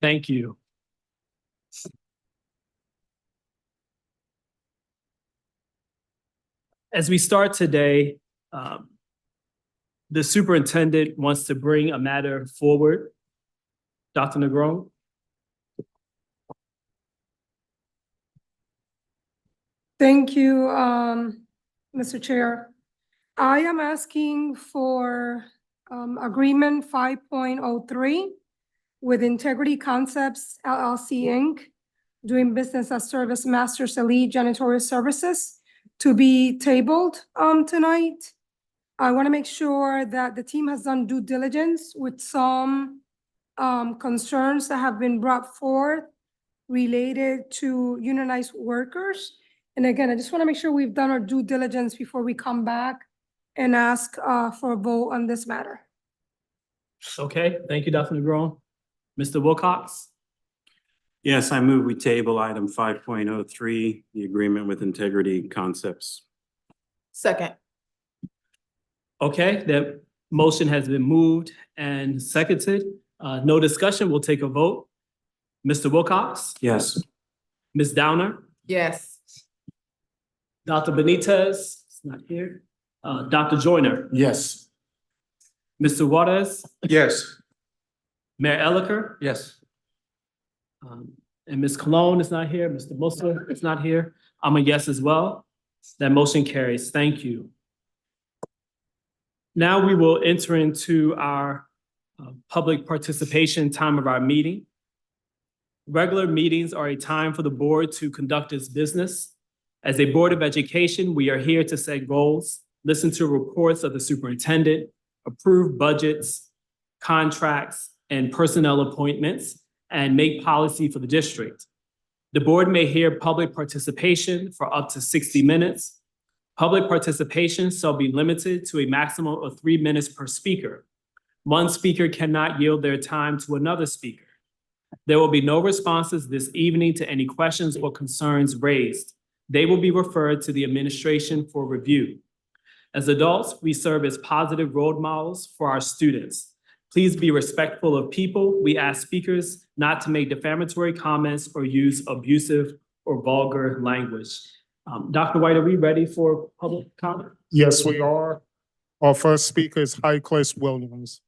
Thank you. As we start today, the superintendent wants to bring a matter forward. Dr. Negron? Thank you, Mr. Chair. I am asking for agreement 5.03 with Integrity Concepts LLC Inc., doing business as Service Masters Elite Janitorial Services, to be tabled tonight. I want to make sure that the team has done due diligence with some concerns that have been brought forth related to unionized workers. And again, I just want to make sure we've done our due diligence before we come back and ask for a vote on this matter. Okay, thank you, Dr. Negron. Mr. Wilcox? Yes, I move we table item 5.03, the agreement with Integrity Concepts. Second. Okay, that motion has been moved and seconded. No discussion, we'll take a vote. Mr. Wilcox? Yes. Ms. Downer? Yes. Dr. Benitez? It's not here. Dr. Joyner? Yes. Mr. Juarez? Yes. Mayor Elicker? Yes. And Ms. Cologne is not here. Mr. Musa is not here. I'm a yes as well. That motion carries. Thank you. Now we will enter into our public participation time of our meeting. Regular meetings are a time for the board to conduct its business. As a Board of Education, we are here to set goals, listen to reports of the superintendent, approve budgets, contracts, and personnel appointments, and make policy for the district. The board may hear public participation for up to 60 minutes. Public participation shall be limited to a maximum of 3 minutes per speaker. One speaker cannot yield their time to another speaker. There will be no responses this evening to any questions or concerns raised. They will be referred to the administration for review. As adults, we serve as positive role models for our students. Please be respectful of people. We ask speakers not to make defamatory comments or use abusive or vulgar language. Dr. White, are we ready for public comment? Yes, we are. Our first speaker is Highcliffe Williams.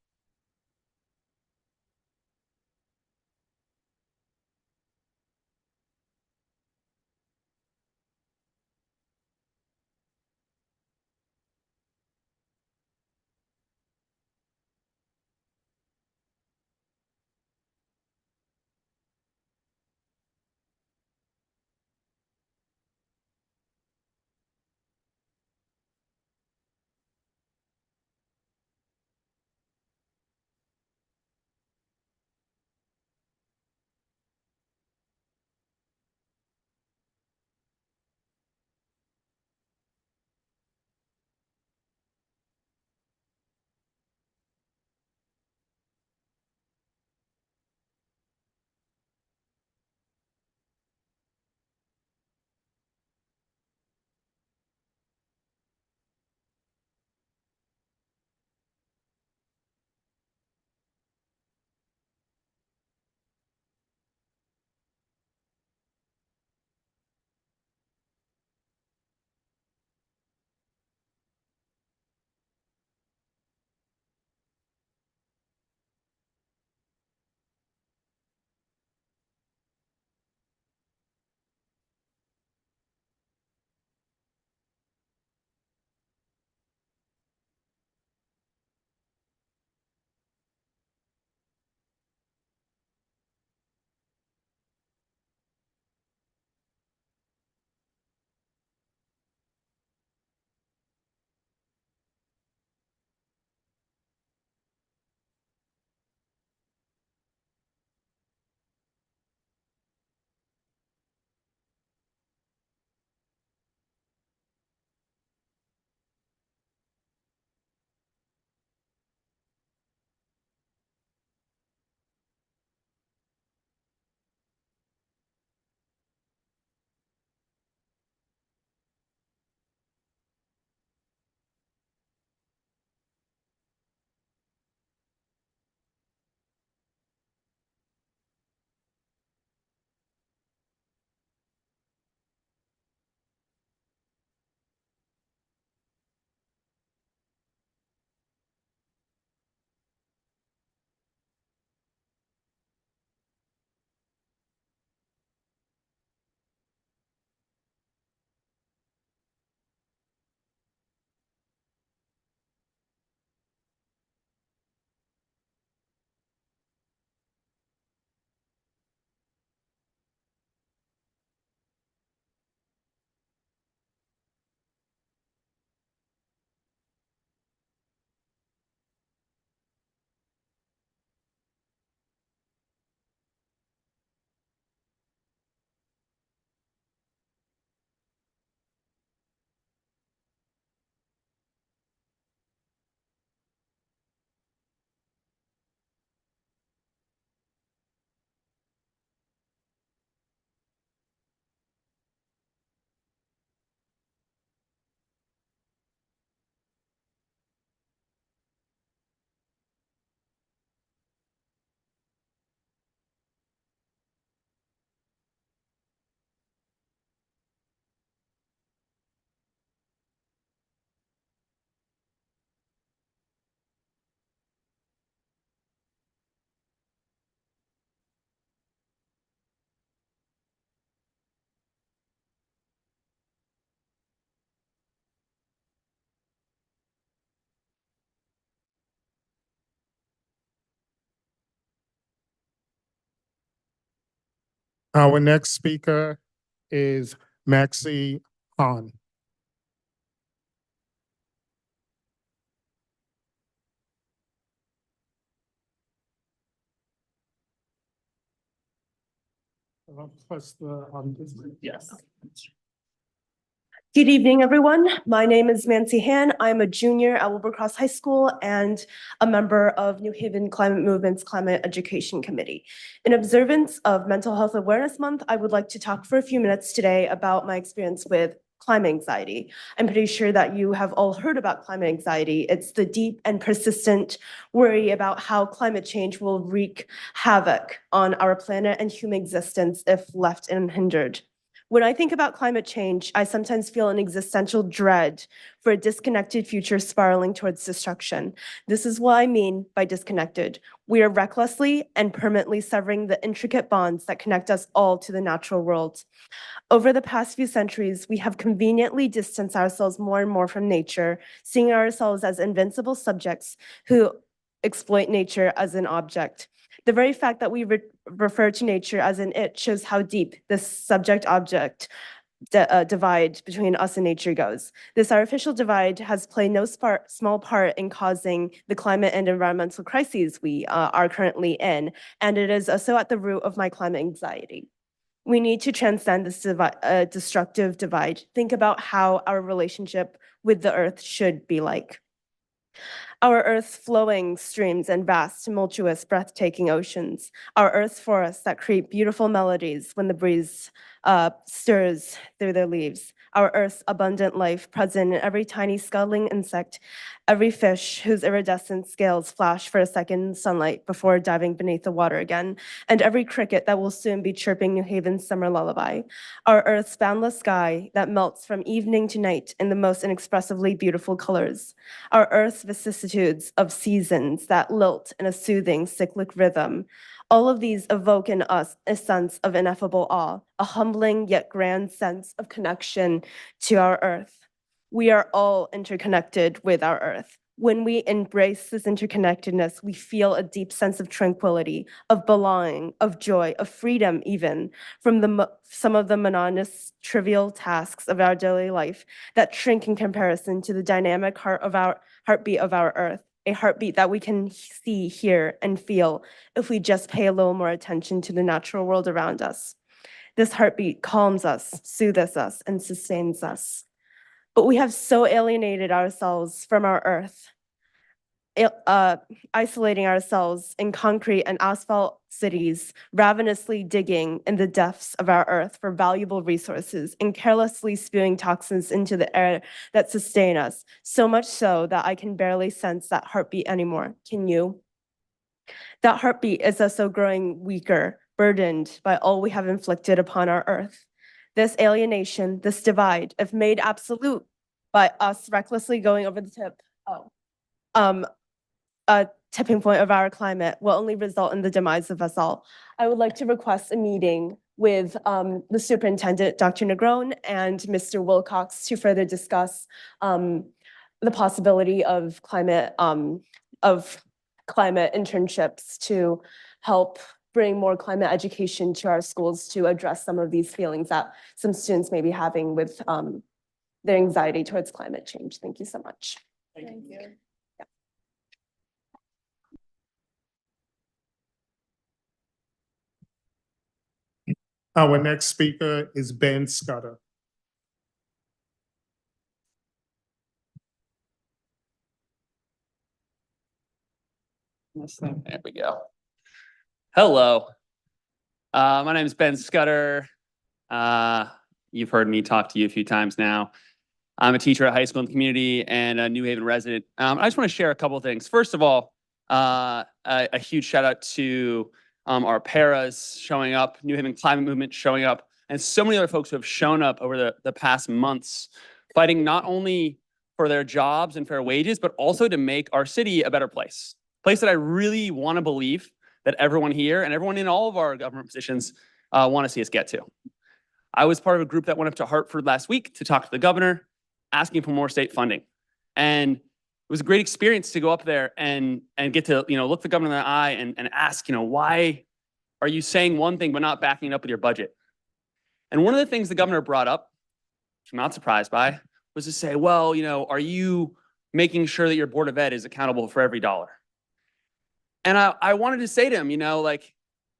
Our next speaker is Maxie Han. Yes. Good evening, everyone. My name is Nancy Han. I'm a junior at Wilbercross High School and a member of New Haven Climate Movement's Climate Education Committee. In observance of Mental Health Awareness Month, I would like to talk for a few minutes today about my experience with climate anxiety. I'm pretty sure that you have all heard about climate anxiety. It's the deep and persistent worry about how climate change will wreak havoc on our planet and human existence if left unhindered. When I think about climate change, I sometimes feel an existential dread for a disconnected future spiraling towards destruction. This is what I mean by disconnected. We are recklessly and permanently severing the intricate bonds that connect us all to the natural world. Over the past few centuries, we have conveniently distanced ourselves more and more from nature, seeing ourselves as invincible subjects who exploit nature as an object. The very fact that we refer to nature as an it shows how deep this subject-object divide between us and nature goes. This artificial divide has played no small part in causing the climate and environmental crises we are currently in, and it is also at the root of my climate anxiety. We need to transcend this destructive divide. Think about how our relationship with the earth should be like. Our Earth's flowing streams and vast, tumultuous, breathtaking oceans. Our Earth's forests that create beautiful melodies when the breeze stirs through their leaves. Our Earth's abundant life present in every tiny scuttling insect, every fish whose iridescent scales flash for a second in sunlight before diving beneath the water again, and every cricket that will soon be chirping New Haven's summer lullaby. Our Earth's boundless sky that melts from evening to night in the most inexpressively beautiful colors. Our Earth's vicissitudes of seasons that lilt in a soothing cyclic rhythm. All of these evoke in us a sense of ineffable awe, a humbling yet grand sense of connection to our Earth. We are all interconnected with our Earth. When we embrace this interconnectedness, we feel a deep sense of tranquility, of belonging, of joy, of freedom even, from some of the monotonous, trivial tasks of our daily life that shrink in comparison to the dynamic heartbeat of our Earth, a heartbeat that we can see, hear, and feel if we just pay a little more attention to the natural world around us. This heartbeat calms us, soothes us, and sustains us. But we have so alienated ourselves from our Earth, isolating ourselves in concrete and asphalt cities, ravenously digging in the depths of our Earth for valuable resources and carelessly spewing toxins into the air that sustain us, so much so that I can barely sense that heartbeat anymore. Can you? That heartbeat is also growing weaker, burdened by all we have inflicted upon our Earth. This alienation, this divide, if made absolute by us recklessly going over the tip, a tipping point of our climate will only result in the demise of us all. I would like to request a meeting with the superintendent, Dr. Negron, and Mr. Wilcox to further discuss the possibility of climate internships to help bring more climate education to our schools to address some of these feelings that some students may be having with their anxiety towards climate change. Thank you so much. Thank you. Our next speaker is Ben Scudder. There we go. Hello. My name is Ben Scudder. You've heard me talk to you a few times now. I'm a teacher at high school and community and a New Haven resident. I just want to share a couple of things. First of all, a huge shout out to our paras showing up, New Haven Climate Movement showing up, and so many other folks who have shown up over the past months, fighting not only for their jobs and fair wages, but also to make our city a better place. Place that I really want to believe that everyone here and everyone in all of our government positions want to see us get to. I was part of a group that went up to Hartford last week to talk to the governor, asking for more state funding. And it was a great experience to go up there and get to, look the governor in the eye and ask, why are you saying one thing but not backing it up with your budget? And one of the things the governor brought up, which I'm not surprised by, was to say, well, are you making sure that your Board of Ed is accountable for every dollar? And I wanted to say to him,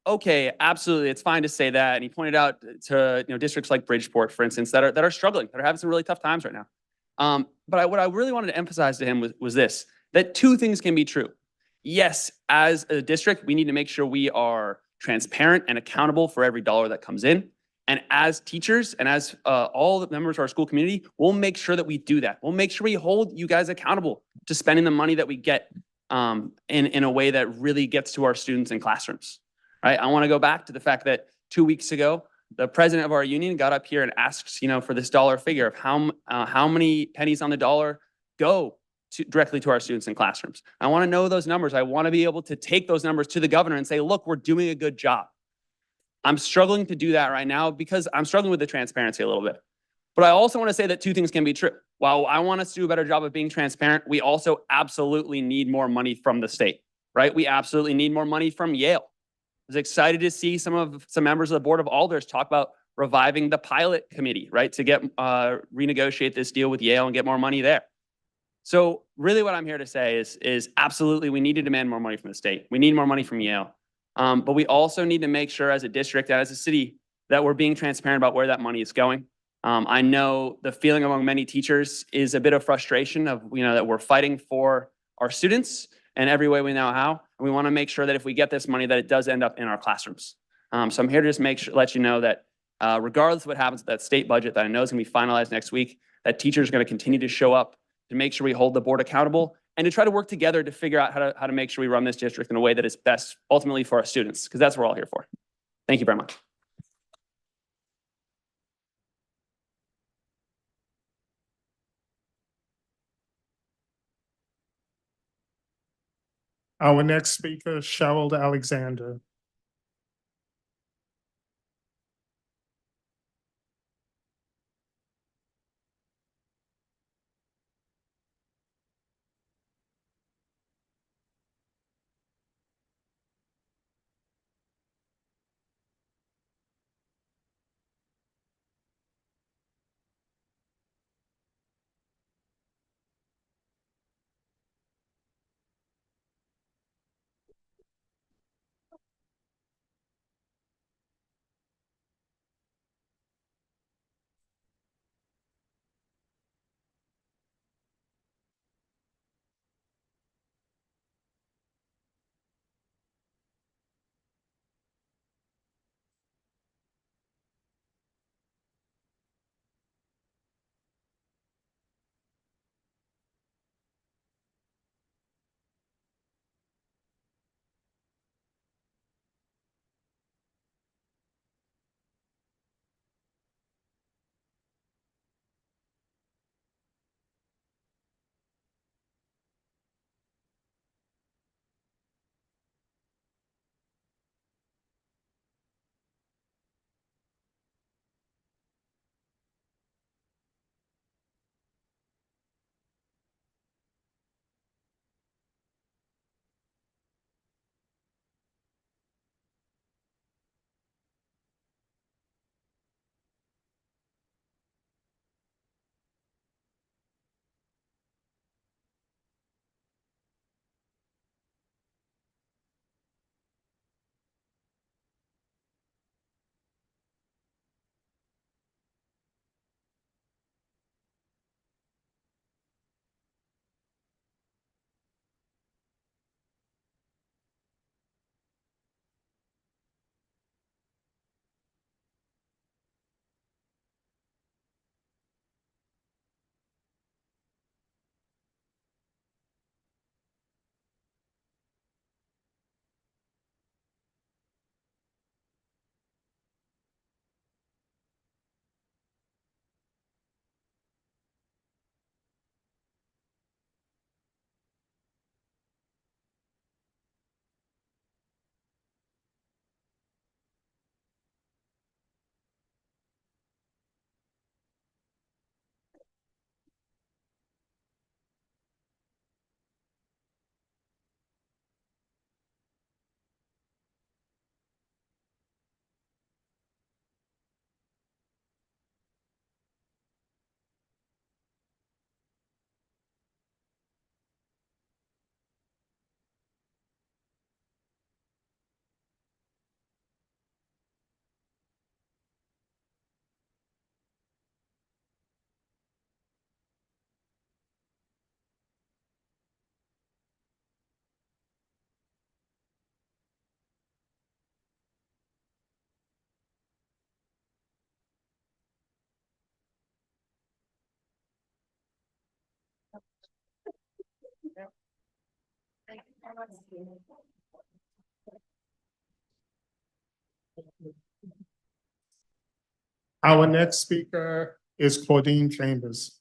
okay, absolutely, it's fine to say that. And he pointed out to districts like Bridgeport, for instance, that are struggling, that are having some really tough times right now. But what I really wanted to emphasize to him was this: that two things can be true. Yes, as a district, we need to make sure we are transparent and accountable for every dollar that comes in. And as teachers and as all the members of our school community, we'll make sure that we do that. We'll make sure we hold you guys accountable to spending the money that we get in a way that really gets to our students in classrooms. Right? I want to go back to the fact that 2 weeks ago, the president of our union got up here and asked, for this dollar figure of how many pennies on the dollar go directly to our students in classrooms. I want to know those numbers. I want to be able to take those numbers to the governor and say, look, we're doing a good job. I'm struggling to do that right now because I'm struggling with the transparency a little bit. But I also want to say that two things can be true. While I want us to do a better job of being transparent, we also absolutely need more money from the state, right? We absolutely need more money from Yale. I was excited to see some members of the Board of Alders talk about reviving the pilot committee, right, to get renegotiate this deal with Yale and get more money there. So really what I'm here to say is absolutely we need to demand more money from the state. We need more money from Yale. But we also need to make sure as a district and as a city that we're being transparent about where that money is going. I know the feeling among many teachers is a bit of frustration of, that we're fighting for our students in every way we know how. And we want to make sure that if we get this money, that it does end up in our classrooms. So I'm here to just let you know that regardless of what happens with that state budget that I know is going to be finalized next week, that teachers are going to continue to show up to make sure we hold the board accountable and to try to work together to figure out how to make sure we run this district in a way that is best ultimately for our students, because that's what we're all here for. Thank you very much. Our next speaker, Cheryl Alexander. Our next speaker is Claudine Chambers.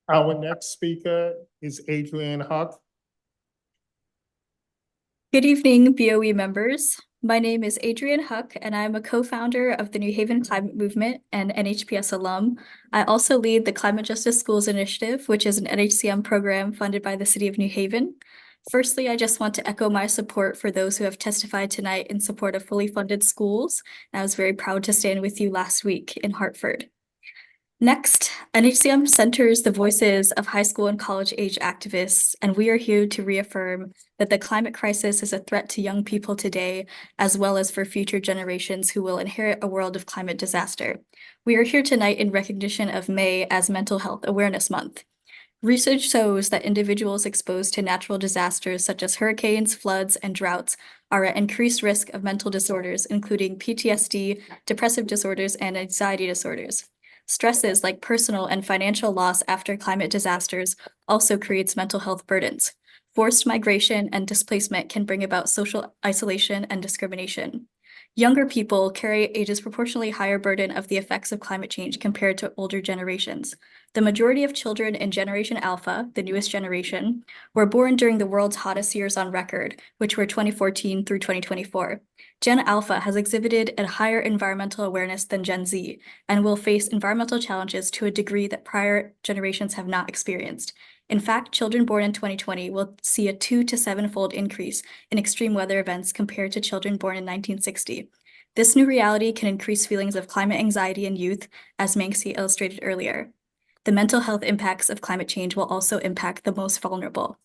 Our next speaker is Adrienne Huck. Good evening, BOE members. My name is Adrienne Huck, and I'm a co-founder of the New Haven Climate Movement and NHPS alum. I also lead the Climate Justice Schools Initiative, which is an NHCM program funded by the City of New Haven. Firstly, I just want to echo my support for those who have testified tonight in support of fully funded schools. I was very proud to stand with you last week in Hartford. Next, NHCM centers the voices of high school and college age activists, and we are here to reaffirm that the climate crisis is a threat to young people today, as well as for future generations who will inherit a world of climate disaster. We are here tonight in recognition of May as Mental Health Awareness Month. Research shows that individuals exposed to natural disasters such as hurricanes, floods, and droughts are at increased risk of mental disorders, including PTSD, depressive disorders, and anxiety disorders. Stresses like personal and financial loss after climate disasters also creates mental health burdens. Forced migration and displacement can bring about social isolation and discrimination. Younger people carry a disproportionately higher burden of the effects of climate change compared to older generations. The majority of children in Generation Alpha, the newest generation, were born during the world's hottest years on record, which were 2014 through 2024. Gen Alpha has exhibited a higher environmental awareness than Gen Z and will face environmental challenges to a degree that prior generations have not experienced. In fact, children born in 2020 will see a 2 to 7-fold increase in extreme weather events compared to children born in 1960. This new reality can increase feelings of climate anxiety in youth, as Manxie illustrated earlier. The mental health impacts of climate change will also impact the most vulnerable.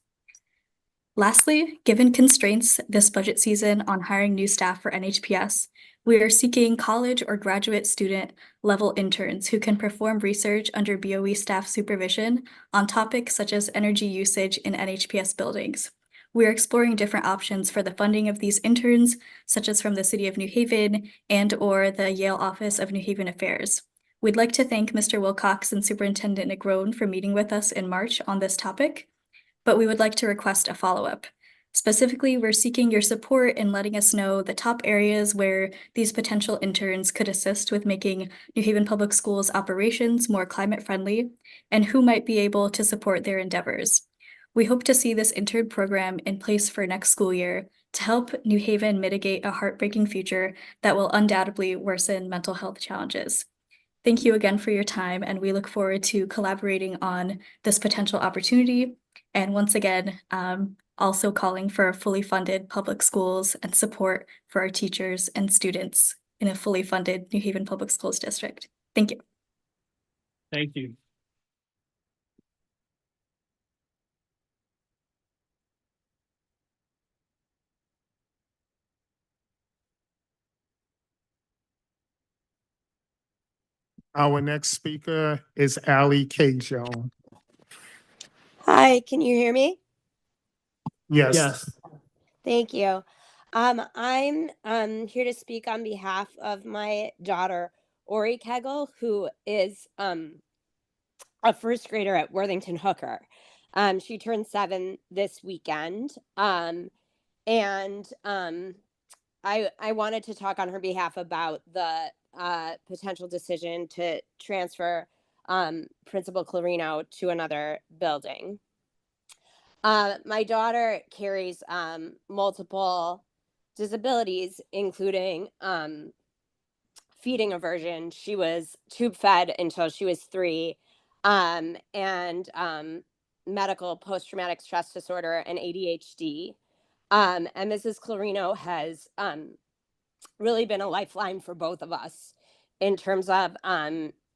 Lastly, given constraints this budget season on hiring new staff for NHPS, we are seeking college or graduate student level interns who can perform research under BOE staff supervision on topics such as energy usage in NHPS buildings. We are exploring different options for the funding of these interns, such as from the City of New Haven and/or the Yale Office of New Haven Affairs. We'd like to thank Mr. Wilcox and Superintendent Negron for meeting with us in March on this topic, but we would like to request a follow-up. Specifically, we're seeking your support in letting us know the top areas where these potential interns could assist with making New Haven Public Schools operations more climate-friendly and who might be able to support their endeavors. We hope to see this intern program in place for next school year to help New Haven mitigate a heartbreaking future that will undoubtedly worsen mental health challenges. Thank you again for your time, and we look forward to collaborating on this potential opportunity. And once again, also calling for fully funded public schools and support for our teachers and students in a fully funded New Haven Public Schools district. Thank you. Thank you. Our next speaker is Ally Cajon. Hi, can you hear me? Yes. Yes. Thank you. I'm here to speak on behalf of my daughter, Ori Kegel, who is a first grader at Worthington Hooker. She turned 7 this weekend. I wanted to talk on her behalf about the potential decision to transfer Principal Clarino to another building. My daughter carries multiple disabilities, including feeding aversion. She was tube fed until she was 3, and medical post-traumatic stress disorder and ADHD. And Mrs. Clarino has really been a lifeline for both of us in terms of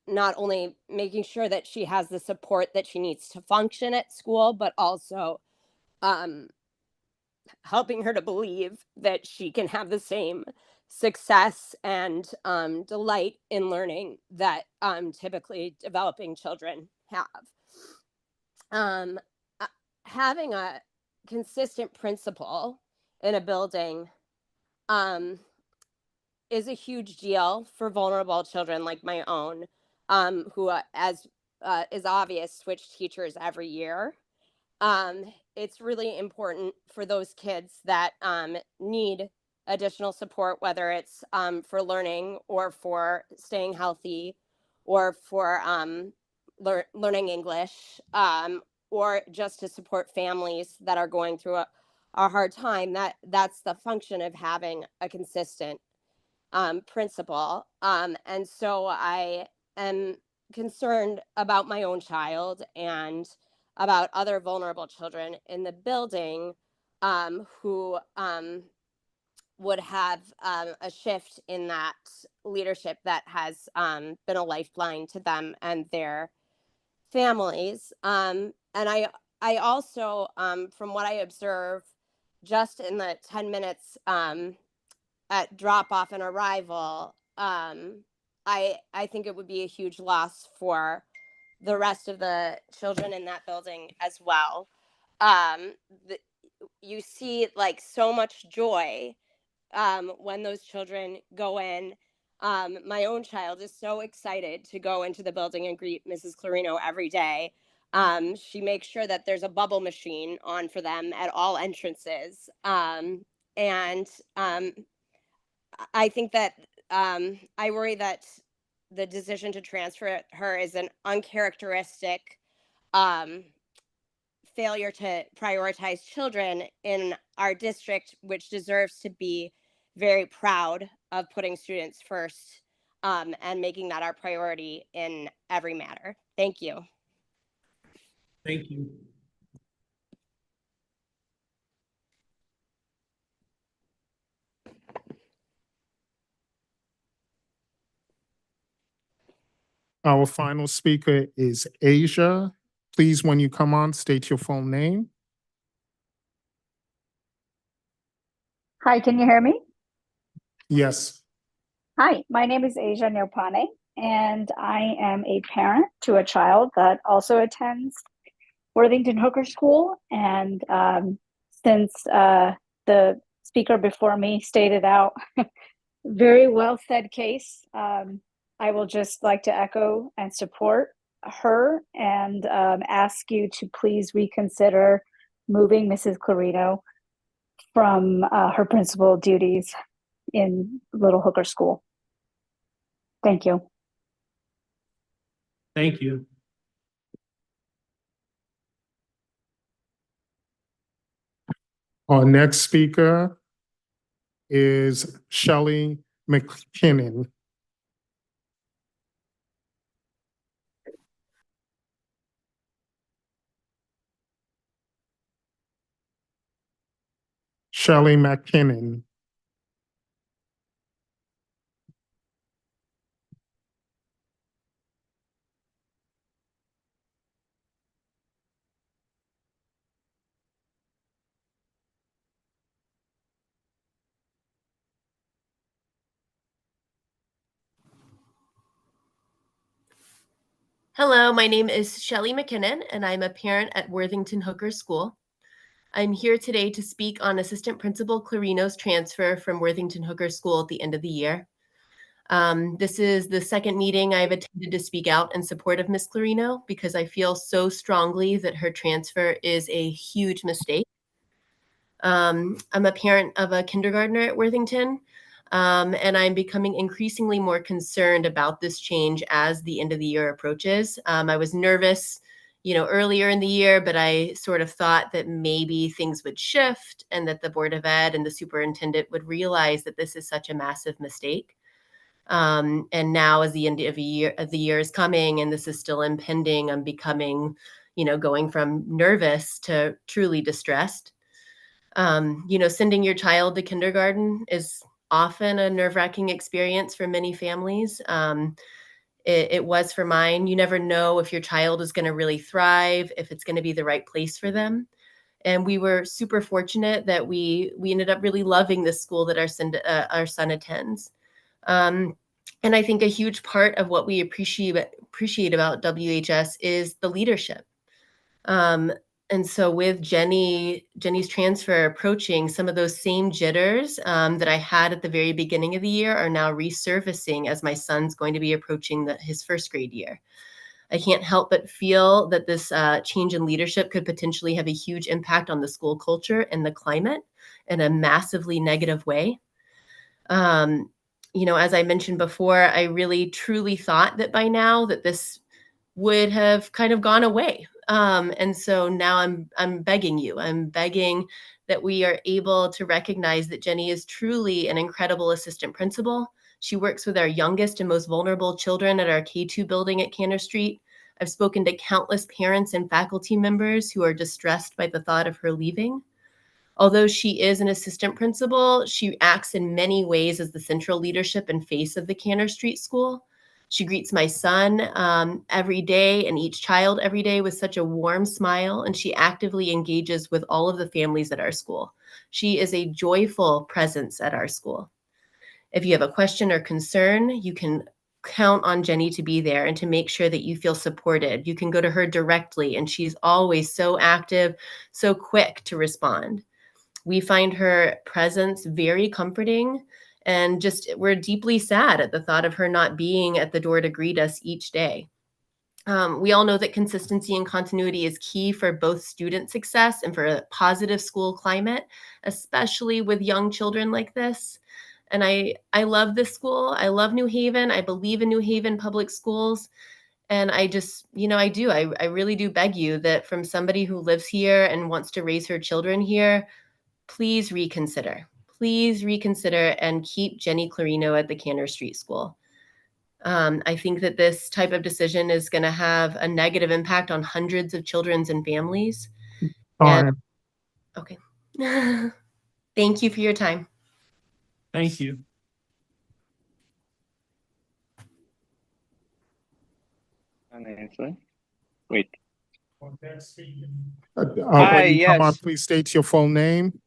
not only making sure that she has the support that she needs to function at school, but also helping her to believe that she can have the same success and delight in learning that typically developing children have. Having a consistent principal in a building is a huge deal for vulnerable children like my own, who, as is obvious, switch teachers every year. It's really important for those kids that need additional support, whether it's for learning or for staying healthy or for learning English, or just to support families that are going through a hard time, that's the function of having a consistent principal. And so I am concerned about my own child and about other vulnerable children in the building who would have a shift in that leadership that has been a lifeline to them and their families. And I also, from what I observe, just in the 10 minutes at drop off and arrival, I think it would be a huge loss for the rest of the children in that building as well. Um, the, you see like so much joy when those children go in. My own child is so excited to go into the building and greet Mrs. Clarino every day. She makes sure that there's a bubble machine on for them at all entrances. And I think that I worry that the decision to transfer her is an uncharacteristic um, failure to prioritize children in our district, which deserves to be very proud of putting students first and making that our priority in every matter. Thank you. Thank you. Our final speaker is Asia. Please, when you come on, state your full name. Hi, can you hear me? Yes. Hi, my name is Asia Nyopane, and I am a parent to a child that also attends Worthington Hooker School. And since the speaker before me stated out, very well said case, I will just like to echo and support her and ask you to please reconsider moving Mrs. Clarino from her principal duties in Little Hooker School. Thank you. Thank you. Our next speaker is Shelley McKinnon. Shelley McKinnon. Hello, my name is Shelley McKinnon, and I'm a parent at Worthington Hooker School. I'm here today to speak on Assistant Principal Clarino's transfer from Worthington Hooker School at the end of the year. This is the second meeting I've attended to speak out in support of Miss Clarino because I feel so strongly that her transfer is a huge mistake. I'm a parent of a kindergartner at Worthington, and I'm becoming increasingly more concerned about this change as the end of the year approaches. I was nervous, earlier in the year, but I sort of thought that maybe things would shift and that the Board of Ed and the superintendent would realize that this is such a massive mistake. And now as the end of the year is coming and this is still impending, I'm becoming, going from nervous to truly distressed. Sending your child to kindergarten is often a nerve-wracking experience for many families. It was for mine. You never know if your child is going to really thrive, if it's going to be the right place for them. And we were super fortunate that we ended up really loving the school that our son attends. And I think a huge part of what we appreciate about WHS is the leadership. And so with Jenny's transfer approaching, some of those same jitters that I had at the very beginning of the year are now resurfacing as my son's going to be approaching his first grade year. I can't help but feel that this change in leadership could potentially have a huge impact on the school culture and the climate in a massively negative way. As I mentioned before, I really truly thought that by now that this would have kind of gone away. And so now I'm begging that we are able to recognize that Jenny is truly an incredible assistant principal. She works with our youngest and most vulnerable children at our K2 building at Cantor Street. I've spoken to countless parents and faculty members who are distressed by the thought of her leaving. Although she is an assistant principal, she acts in many ways as the central leadership and face of the Cantor Street School. She greets my son every day and each child every day with such a warm smile, and she actively engages with all of the families at our school. She is a joyful presence at our school. If you have a question or concern, you can count on Jenny to be there and to make sure that you feel supported. You can go to her directly, and she's always so active, so quick to respond. We find her presence very comforting, and just we're deeply sad at the thought of her not being at the door to greet us each day. We all know that consistency and continuity is key for both student success and for a positive school climate, especially with young children like this. And I love this school. I love New Haven. I believe in New Haven public schools. And I just, I really do beg you that from somebody who lives here and wants to raise her children here, please reconsider. Please reconsider and keep Jenny Clarino at the Cantor Street School. I think that this type of decision is going to have a negative impact on hundreds of children and families. Time. Okay. Thank you for your time. Thank you. Wait. When Hi, you come on, yes. please state your full name.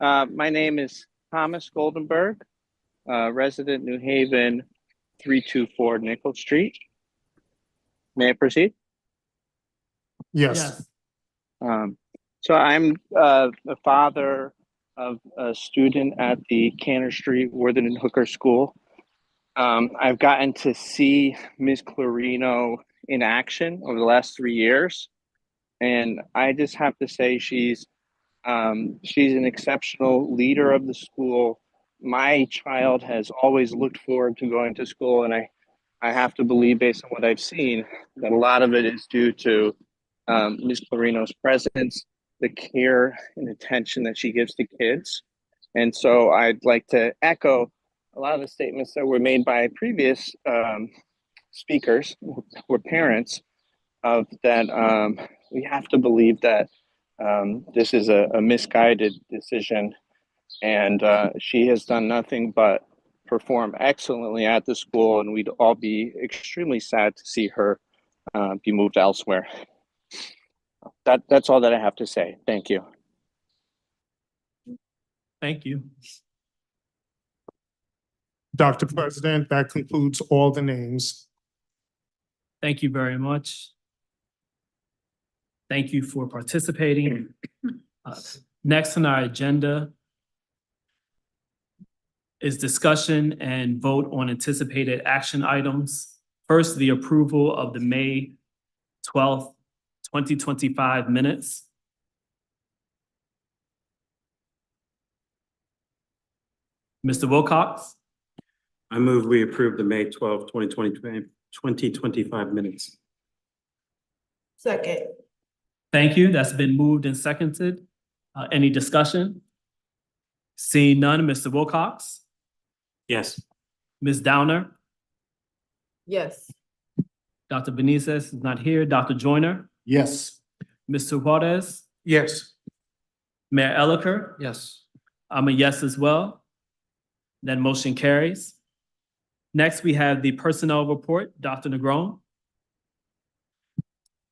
My name is Thomas Goldenberg, resident New Haven, 324 Nickel Street. May I proceed? Yes. So I'm the father of a student at the Cantor Street Worthington Hooker School. I've gotten to see Ms. Clarino in action over the last 3 years, and I just have to say she's an exceptional leader of the school. My child has always looked forward to going to school, and I have to believe, based on what I've seen, that a lot of it is due to Ms. Clarino's presence, the care and attention that she gives to kids. And so I'd like to echo a lot of the statements that were made by previous speakers or parents of that we have to believe that this is a misguided decision, and she has done nothing but perform excellently at the school, and we'd all be extremely sad to see her be moved elsewhere. That's all that I have to say. Thank you. Thank you. Dr. President, that concludes all the names. Thank you very much. Thank you for participating. Next on our agenda is discussion and vote on anticipated action items. First, the approval of the May 12th, 2025 minutes. Mr. Wilcox? I move we approve the May 12th, 2025 minutes. Second. Thank you. That's been moved and seconded. Any discussion? Seeing none, Mr. Wilcox? Yes. Ms. Downer? Yes. Dr. Benitez is not here. Dr. Joyner? Yes. Mr. Juarez? Yes. Mayor Elicker? Yes. I'm a yes as well. That motion carries. Next, we have the personnel report. Dr. Negron?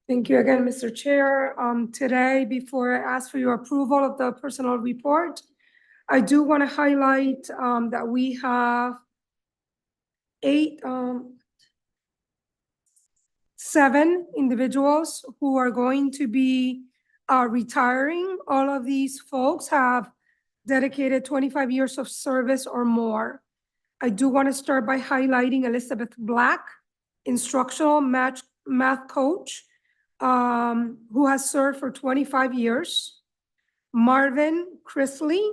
Thank you again, Mr. Chair. Today, before I ask for your approval of the personnel report, I do want to highlight that we have seven individuals who are going to be retiring. All of these folks have dedicated 25 years of service or more. I do want to start by highlighting Elizabeth Black, instructional math coach, who has served for 25 years. Marvin Chrisley,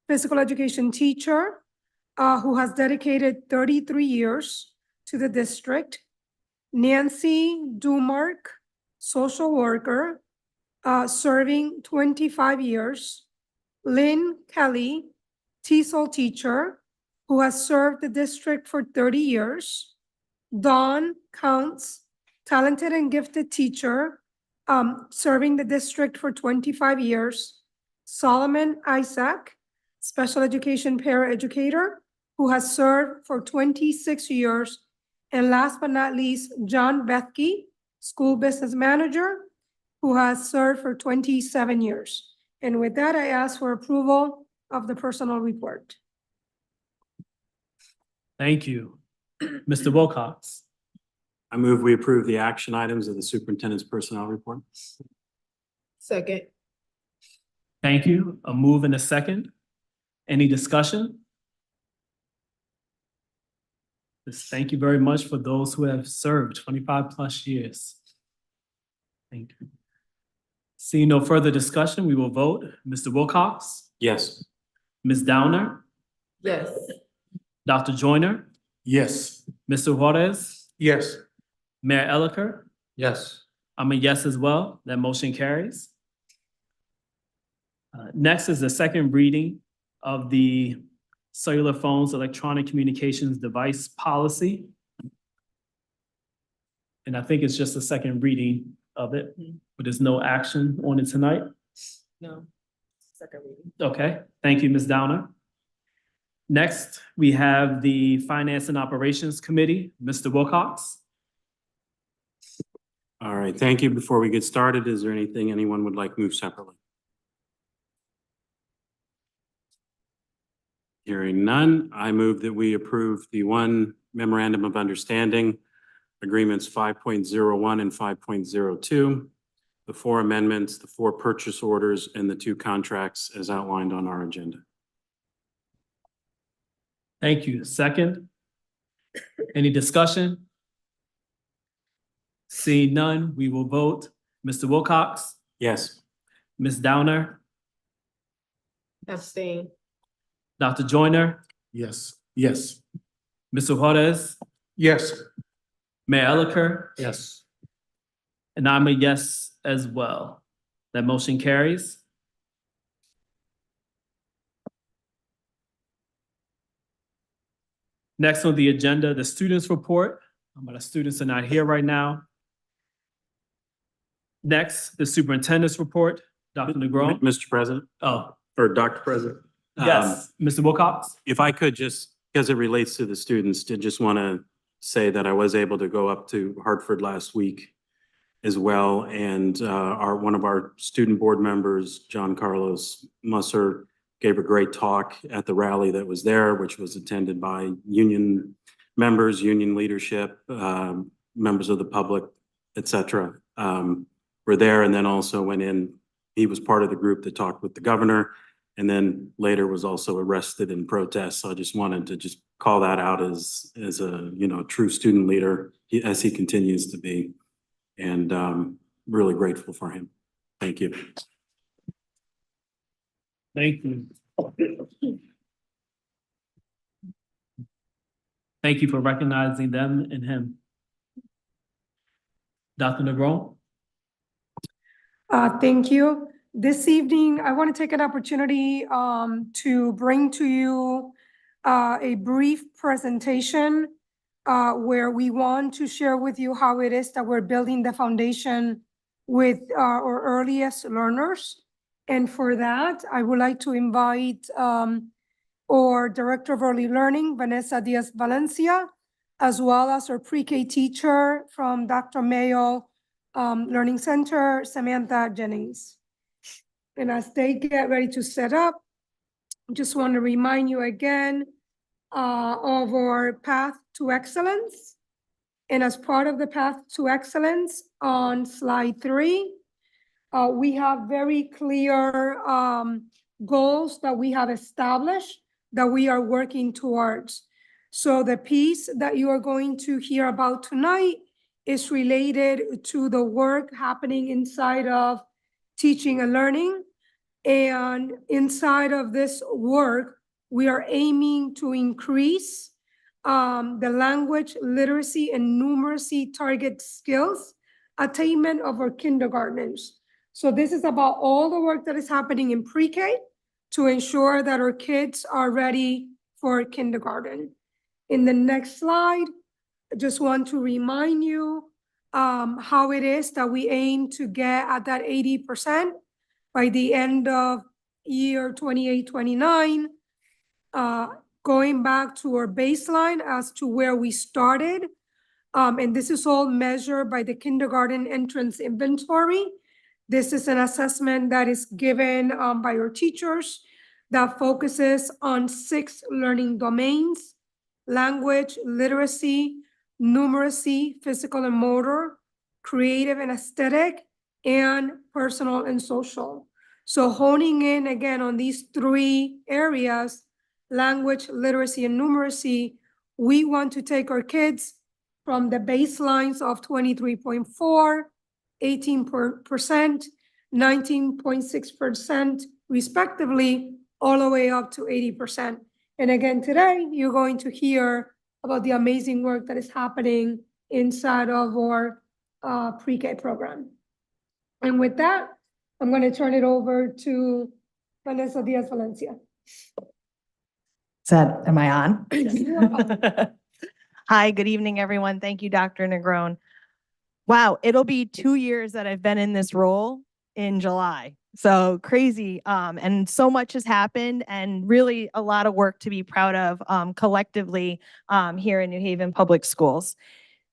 physical education teacher, who has dedicated 33 years to the district. Nancy Dumark, social worker. serving 25 years. Lynn Kelly, TESOL teacher, who has served the district for 30 years. Dawn Counts, talented and gifted teacher, serving the district for 25 years. Solomon Isaac, special education paraeducator, who has served for 26 years. And last but not least, John Bethke, school business manager, who has served for 27 years. And with that, I ask for approval of the personal report. Thank you. Mr. Wilcox. I move we approve the action items of the superintendent's personnel report. Second. Thank you. A move and a second. Any discussion? Just thank you very much for those who have served 25 plus years. Thank you. Seeing no further discussion, we will vote. Mr. Wilcox, Yes. Ms. Downer, Yes. Dr. Joyner, Yes. Mr. Juarez, Yes. Mayor Elicker. Yes. I'm a yes as well. That motion carries. Next is the second reading of the cellular phones, electronic communications device policy. And I think it's just a second reading of it, but there's no action on it tonight. No. Second reading. Okay, thank you, Ms. Downer. Next, we have the Finance and Operations Committee, Mr. Wilcox. All right, thank you. Before we get started, is there anything anyone would like moved separately? Hearing none, I move that we approve the one memorandum of understanding, agreements 5.01 and 5.02, the 4 amendments, the 4 purchase orders, and the 2 contracts as outlined on our agenda. Thank you. Second, any discussion? Seeing none, we will vote. Mr. Wilcox, Yes. Ms. Downer, Abstain. Dr. Joyner, Yes. Yes. Mr. Juarez, Yes. Mayor Elicker, Yes. and I'm a yes as well. That motion carries. Next on the agenda, the students report. But the students are not here right now. Next, the superintendent's report, Dr. Negron. Mr. President, Oh, or Dr. President. yes, Mr. Wilcox. If I could just, because it relates to the students, did just want to say that I was able to go up to Hartford last week as well. And one of our student board members, John Carlos Musser, gave a great talk at the rally that was there, which was attended by union members, union leadership, members of the public, et cetera, were there. And then also went in, he was part of the group that talked with the governor, and then later was also arrested in protest. So I just wanted to just call that out as a, true student leader, as he continues to be. And really grateful for him. Thank you. Thank you. Thank you for recognizing them and him. Dr. Negron? Thank you. This evening, I want to take an opportunity to bring to you a brief presentation where we want to share with you how it is that we're building the foundation with our earliest learners. And for that, I would like to invite our Director of Early Learning, Vanessa Diaz-Valencia, as well as our pre-K teacher from Dr. Mayo Learning Center, Samantha Jennings. And as they get ready to set up, I just want to remind you again of our path to excellence. And as part of the path to excellence on slide 3, we have very clear goals that we have established that we are working towards. So the piece that you are going to hear about tonight is related to the work happening inside of teaching and learning. And inside of this work, we are aiming to increase the language, literacy, and numeracy target skills attainment of our kindergartners. So this is about all the work that is happening in pre-K to ensure that our kids are ready for kindergarten. In the next slide, I just want to remind you how it is that we aim to get at that 80% by the end of year 28-29. Going back to our baseline as to where we started. And this is all measured by the kindergarten entrance inventory. This is an assessment that is given by our teachers that focuses on 6 learning domains: language, literacy, numeracy, physical and motor, creative and aesthetic, and personal and social. So honing in again on these 3 areas, language, literacy, and numeracy, we want to take our kids from the baselines of 23.4, 18%, 19.6% respectively, all the way up to 80%. And again, today, you're going to hear about the amazing work that is happening inside of our pre-K program. And with that, I'm going to turn it over to Vanessa Diaz-Valencia. Am I on? You are on. Hi, good evening, everyone. Thank you, Dr. Negron. Wow, it'll be 2 years that I've been in this role in July. So crazy. And so much has happened and really a lot of work to be proud of collectively here in New Haven Public Schools.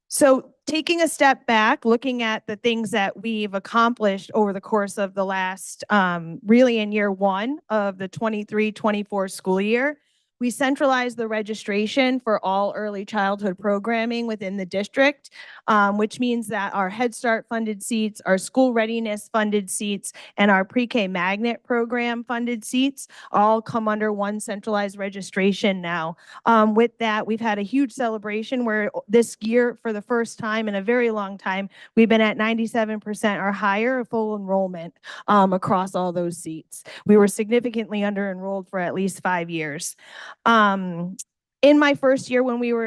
So taking a step back, looking at the things that we've accomplished over the course of the last, really in year 1 of the 23-24 school year, we centralized the registration for all early childhood programming within the district, which means that our Head Start funded seats, our school readiness funded seats, and our pre-K magnet program funded seats all come under one centralized registration now. With that, we've had a huge celebration where this year, for the first time in a very long time, we've been at 97% or higher full enrollment across all those seats. We were significantly under enrolled for at least 5 years. In my first year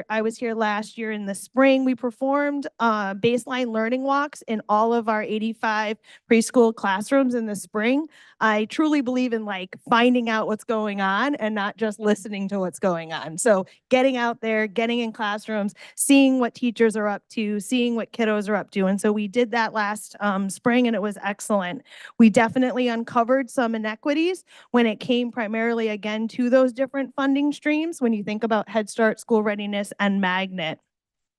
I was here last year in the spring, we performed baseline learning walks in all of our 85 preschool classrooms in the spring. I truly believe in like finding out what's going on and not just listening to what's going on. So getting out there, getting in classrooms, seeing what teachers are up to, seeing what kiddos are up to. And so we did that last spring and it was excellent. We definitely uncovered some inequities when it came primarily again to those different funding streams. When you think about Head Start, school readiness, and magnet.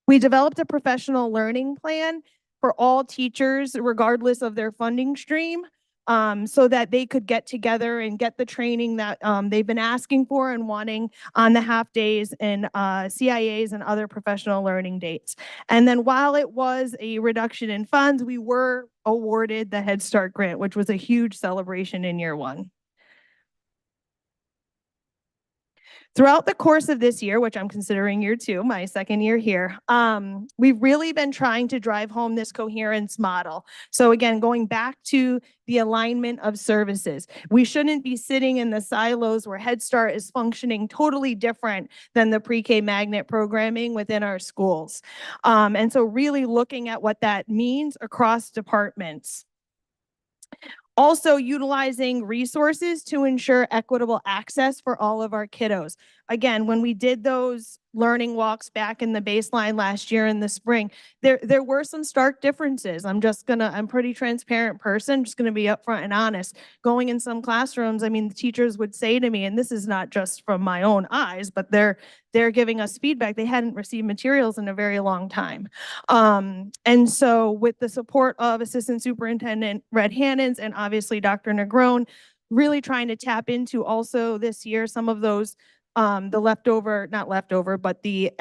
We developed a professional learning plan for all teachers, regardless of their funding stream, so that they could get together and get the training that they've been asking for and wanting on the half days and CIAs and other professional learning dates. And then while it was a reduction in funds, we were awarded the Head Start grant, which was a huge celebration in year 1. Throughout the course of this year, which I'm considering year 2, my second year here, we've really been trying to drive home this coherence model. So again, going back to the alignment of services, we shouldn't be sitting in the silos where Head Start is functioning totally different than the pre-K magnet programming within our schools. And so really looking at what that means across departments. Also utilizing resources to ensure equitable access for all of our kiddos. Again, when we did those learning walks back in the baseline last year in the spring, there were some stark differences. I'm a pretty transparent person, just gonna be upfront and honest. Going in some classrooms, I mean, the teachers would say to me, and this is not just from my own eyes, but they're giving us feedback. They hadn't received materials in a very long time. And so with the support of Assistant Superintendent Red Hannons and obviously Dr. Negron, really trying to tap into also this year some of those the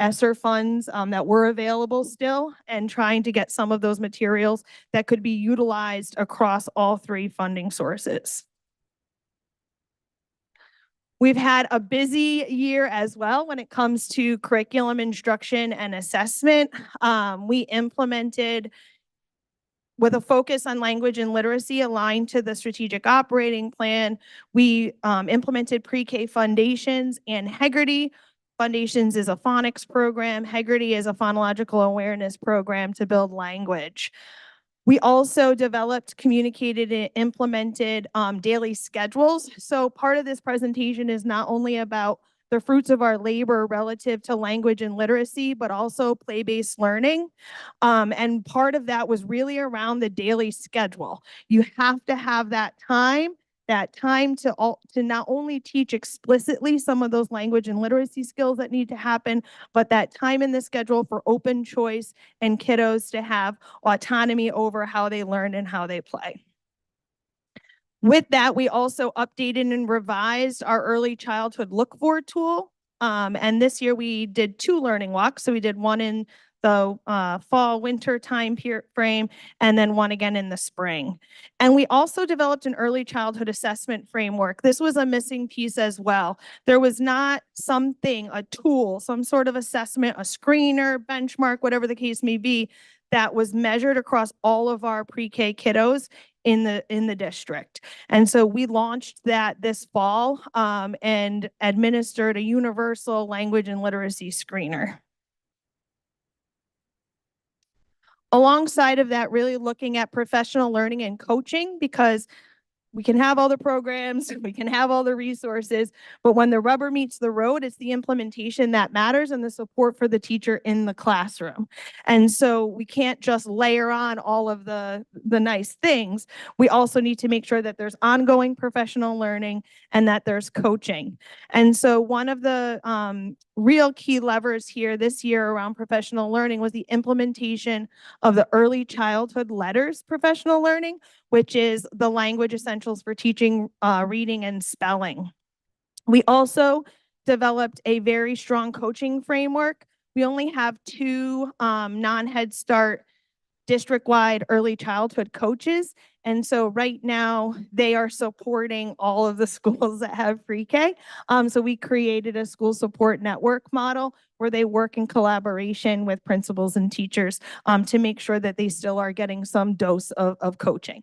ESSER funds that were available still, and trying to get some of those materials that could be utilized across all 3 funding sources. We've had a busy year as well when it comes to curriculum instruction and assessment. We implemented, with a focus on language and literacy aligned to the strategic operating plan, we implemented pre-K foundations and Heggerty. Foundations is a phonics program. Heggerty is a phonological awareness program to build language. We also developed, communicated, and implemented daily schedules. So part of this presentation is not only about the fruits of our labor relative to language and literacy, but also play-based learning. And part of that was really around the daily schedule. You have to have that time to not only teach explicitly some of those language and literacy skills that need to happen, but that time in the schedule for open choice and kiddos to have autonomy over how they learn and how they play. With that, we also updated and revised our early childhood look for tool. And this year we did 2 learning walks. So we did one in the fall, winter time frame, and then one again in the spring. And we also developed an early childhood assessment framework. This was a missing piece as well. There was not a tool, some sort of assessment, a screener, benchmark, whatever the case may be, that was measured across all of our pre-K kiddos in the district. And so we launched that this fall and administered a universal language and literacy screener. Alongside of that, really looking at professional learning and coaching, because we can have all the programs, we can have all the resources, but when the rubber meets the road, it's the implementation that matters and the support for the teacher in the classroom. And so we can't just layer on all of the nice things. We also need to make sure that there's ongoing professional learning and that there's coaching. And so one of the real key levers here this year around professional learning was the implementation of the early childhood letters professional learning, which is the language essentials for teaching reading and spelling. We also developed a very strong coaching framework. We only have 2 non-Head Start district-wide early childhood coaches. And so right now they are supporting all of the schools that have pre-K. So we created a school support network model where they work in collaboration with principals and teachers to make sure that they still are getting some dose of coaching.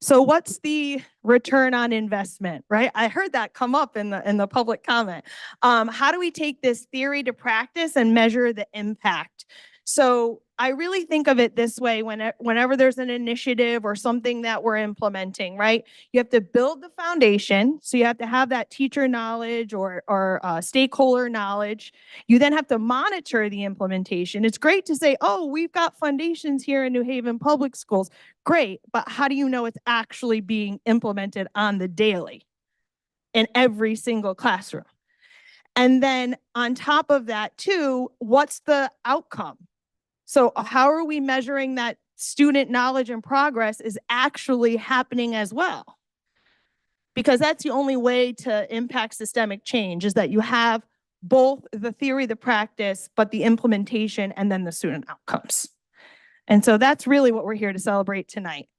So what's the return on investment, right? I heard that come up in the public comment. How do we take this theory to practice and measure the impact? So I really think of it this way whenever there's an initiative or something that we're implementing, right? You have to build the foundation. So you have to have that teacher knowledge or stakeholder knowledge. You then have to monitor the implementation. It's great to say, oh, we've got foundations here in New Haven Public Schools. Great, but how do you know it's actually being implemented on the daily in every single classroom? And then on top of that too, what's the outcome? So how are we measuring that student knowledge and progress is actually happening as well? Because that's the only way to impact systemic change, is that you have both the theory, the practice, but the implementation and then the student outcomes. And so that's really what we're here to celebrate tonight.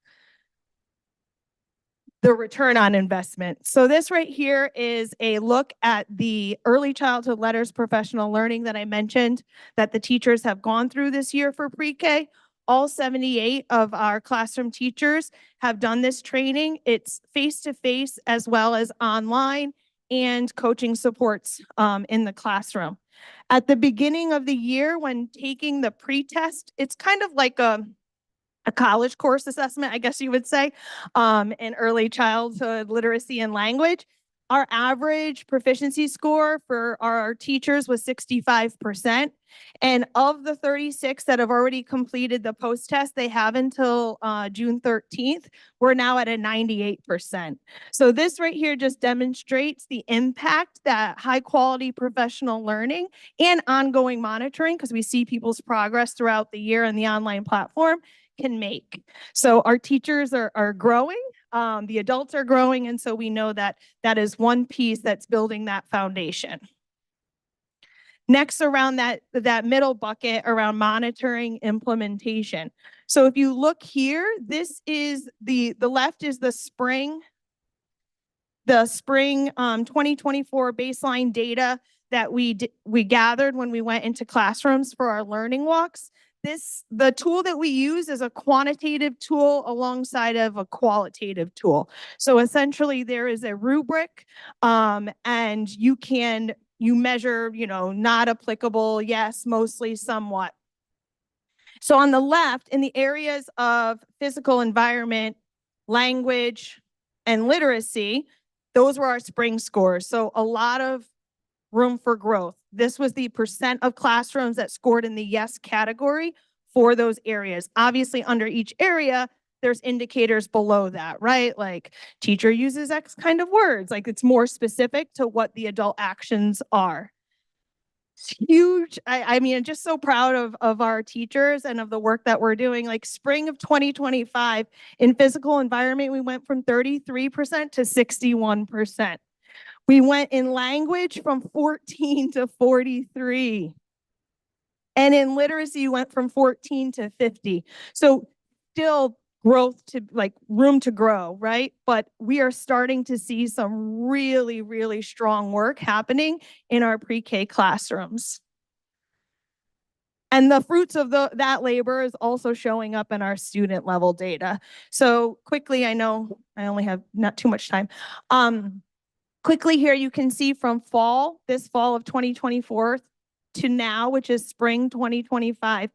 The return on investment. So this right here is a look at the early childhood letters professional learning that I mentioned that the teachers have gone through this year for pre-K. All 78 of our classroom teachers have done this training. It's face-to-face as well as online and coaching supports in the classroom. At the beginning of the year, when taking the pre-test, it's kind of like a college course assessment, I guess you would say, in early childhood literacy and language. Our average proficiency score for our teachers was 65%. And of the 36 that have already completed the post-test, they have until June 13th. We're now at a 98%. So this right here just demonstrates the impact that high quality professional learning and ongoing monitoring, because we see people's progress throughout the year in the online platform, can make. So our teachers are growing, the adults are growing, and so we know that that is one piece that's building that foundation. Next, around that middle bucket around monitoring implementation. So if you look here, this is the left is the spring 2024 baseline data that we gathered when we went into classrooms for our learning walks. The tool that we use is a quantitative tool alongside of a qualitative tool. So essentially there is a rubric and you measure, not applicable, yes, mostly, somewhat. So on the left, in the areas of physical environment, language, and literacy, those were our spring scores. So a lot of room for growth. This was the percent of classrooms that scored in the yes category for those areas. Obviously, under each area, there's indicators below that, right? Like teacher uses X kind of words, like it's more specific to what the adult actions are. It's huge. I mean, I'm just so proud of our teachers and of the work that we're doing. Like spring of 2025 in physical environment, we went from 33% to 61%. We went in language from 14 to 43. And in literacy, you went from 14 to 50. So still growth to like room to grow, right? But we are starting to see some really, really strong work happening in our pre-K classrooms. And the fruits of that labor is also showing up in our student level data. So quickly, I know I only have not too much time. Quickly here, you can see from this fall of 2024 to now, which is spring 2025,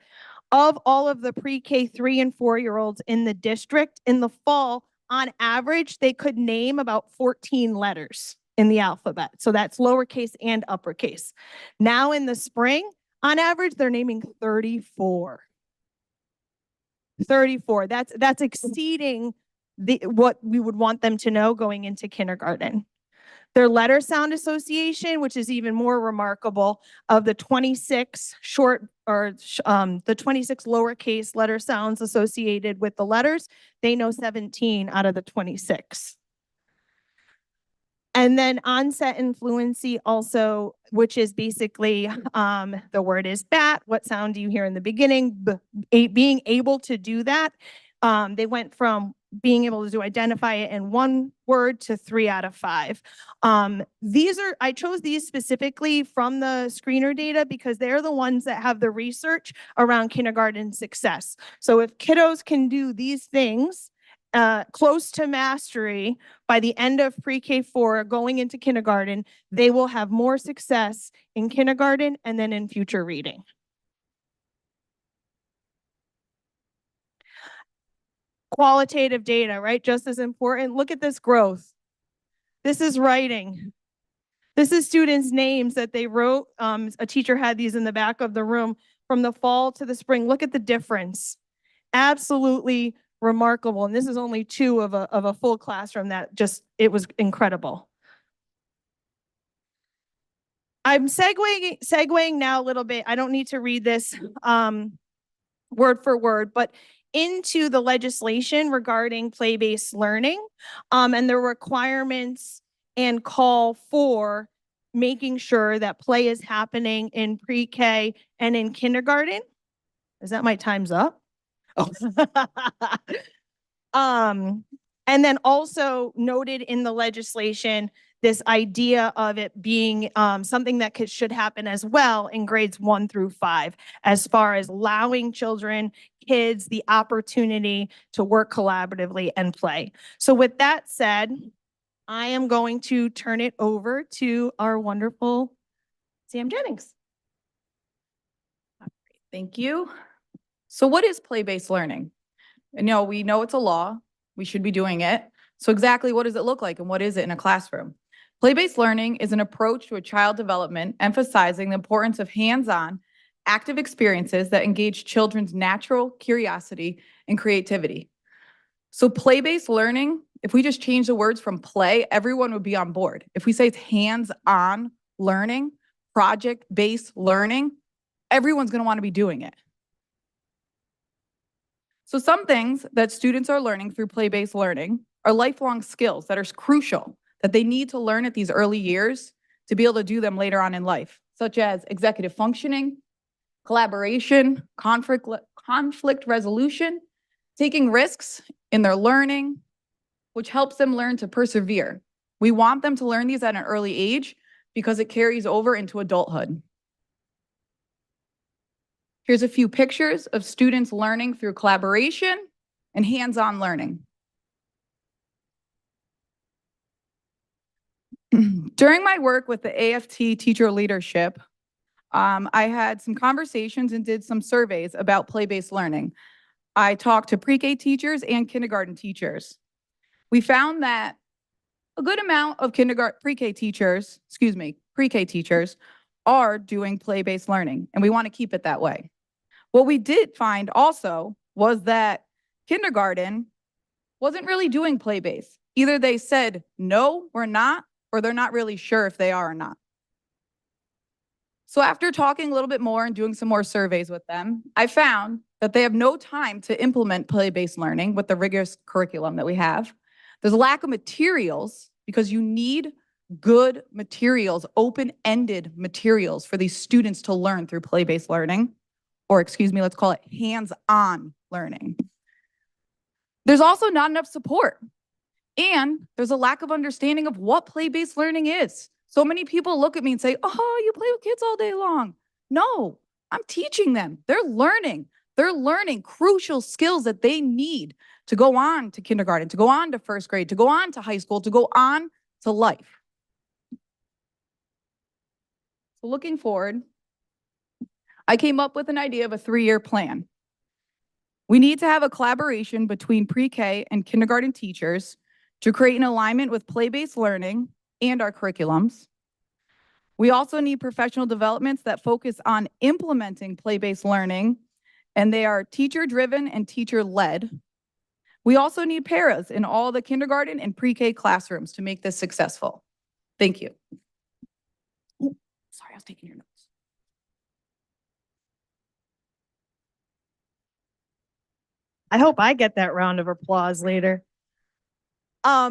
of all of the pre-K 3 and 4-year-olds in the district, in the fall, on average, they could name about 14 letters in the alphabet. So that's lowercase and uppercase. Now in the spring, on average, they're naming 34. 34. That's exceeding what we would want them to know going into kindergarten. Their letter sound association, which is even more remarkable, of the 26 the 26 lowercase letter sounds associated with the letters, they know 17 out of the 26. And then onset and fluency also, which is basically, the word is bat. What sound do you hear in the beginning? Being able to do that. They went from being able to identify it in one word to 3 out of 5. I chose these specifically from the screener data because they're the ones that have the research around kindergarten success. So if kiddos can do these things close to mastery by the end of pre-K 4 going into kindergarten, they will have more success in kindergarten and then in future reading. Qualitative data, right? Just as important. Look at this growth. This is writing. This is students' names that they wrote. A teacher had these in the back of the room from the fall to the spring. Look at the difference. Absolutely remarkable. And this is only 2 of a full classroom it was incredible. I'm segueing now a little bit. I don't need to read this word for word, but into the legislation regarding play-based learning and the requirements and call for making sure that play is happening in pre-K and in kindergarten. Is that my time's up? Oh. And then also noted in the legislation, this idea of it being something that should happen as well in grades 1 through 5, as far as allowing kids the opportunity to work collaboratively and play. So with that said, I am going to turn it over to our wonderful Sam Jennings. Thank you. So what is play-based learning? And we know it's a law. We should be doing it. So exactly what does it look like and what is it in a classroom? Play-based learning is an approach to a child development emphasizing the importance of hands-on, active experiences that engage children's natural curiosity and creativity. So play-based learning, if we just change the words from play, everyone would be on board. If we say it's hands-on learning, project-based learning, everyone's going to want to be doing it. So some things that students are learning through play-based learning are lifelong skills that are crucial, that they need to learn at these early years to be able to do them later on in life, such as executive functioning, collaboration, conflict resolution, taking risks in their learning, which helps them learn to persevere. We want them to learn these at an early age because it carries over into adulthood. Here's a few pictures of students learning through collaboration and hands-on learning. During my work with the AFT teacher leadership, I had some conversations and did some surveys about play-based learning. I talked to pre-K teachers and kindergarten teachers. We found that a good amount of pre-K teachers are doing play-based learning, and we want to keep it that way. What we did find also was that kindergarten wasn't really doing play-based. Either they said, no, we're not, or they're not really sure if they are or not. So after talking a little bit more and doing some more surveys with them, I found that they have no time to implement play-based learning with the rigorous curriculum that we have. There's a lack of materials because you need good materials, open-ended materials for these students to learn through play-based learning, or excuse me, let's call it hands-on learning. There's also not enough support, and there's a lack of understanding of what play-based learning is. So many people look at me and say, oh, you play with kids all day long. No, I'm teaching them. They're learning. They're learning crucial skills that they need to go on to kindergarten, to go on to first grade, to go on to high school, to go on to life. So looking forward, I came up with an idea of a 3-year plan. We need to have a collaboration between pre-K and kindergarten teachers to create an alignment with play-based learning and our curriculums. We also need professional developments that focus on implementing play-based learning, and they are teacher-driven and teacher-led. We also need paras in all the kindergarten and pre-K classrooms to make this successful. Thank you. Ooh, sorry, I was taking your notes. I hope I get that round of applause later.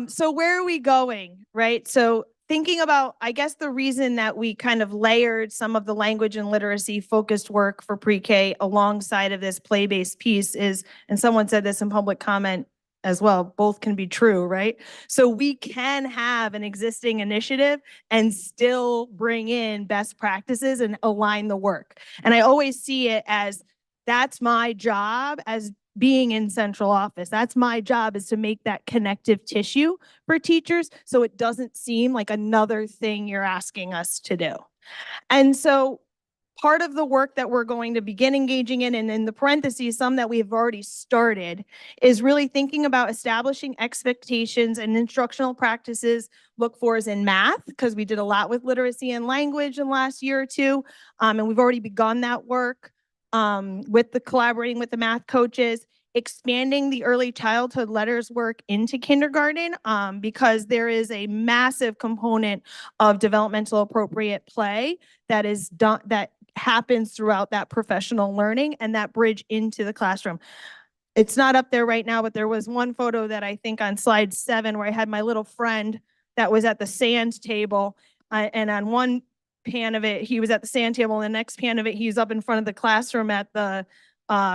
So where are we going, right? So thinking about, I guess the reason that we kind of layered some of the language and literacy focused work for pre-K alongside of this play-based piece is, and someone said this in public comment as well, both can be true, right? So we can have an existing initiative and still bring in best practices and align the work. And I always see it as, that's my job as being in central office. That's my job, is to make that connective tissue for teachers so it doesn't seem like another thing you're asking us to do. And so part of the work that we're going to begin engaging in, and in the parentheses, some that we've already started, is really thinking about establishing expectations and instructional practices. Look for is in math, because we did a lot with literacy and language in the last year or two. And we've already begun that work. With the collaborating with the math coaches, expanding the early childhood letters work into kindergarten, because there is a massive component of developmental appropriate play that is done, that happens throughout that professional learning and that bridge into the classroom. It's not up there right now, but there was one photo that I think on slide 7 where I had my little friend that was at the sand table, and on one pan of it, he was at the sand table, and the next pan of it, he's up in front of the classroom at the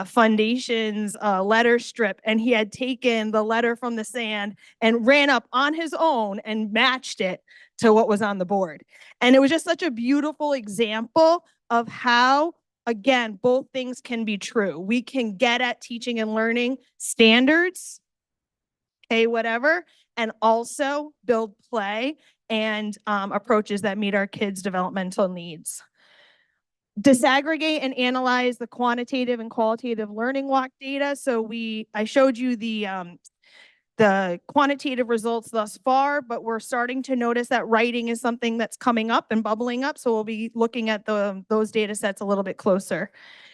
Foundation's letter strip, and he had taken the letter from the sand and ran up on his own and matched it to what was on the board. And it was just such a beautiful example of how, again, both things can be true. We can get at teaching and learning standards, okay, whatever, and also build play and approaches that meet our kids' developmental needs. Disaggregate and analyze the quantitative and qualitative learning walk data. So I showed you the quantitative results thus far, but we're starting to notice that writing is something that's coming up and bubbling up. So we'll be looking at those data sets a little bit closer.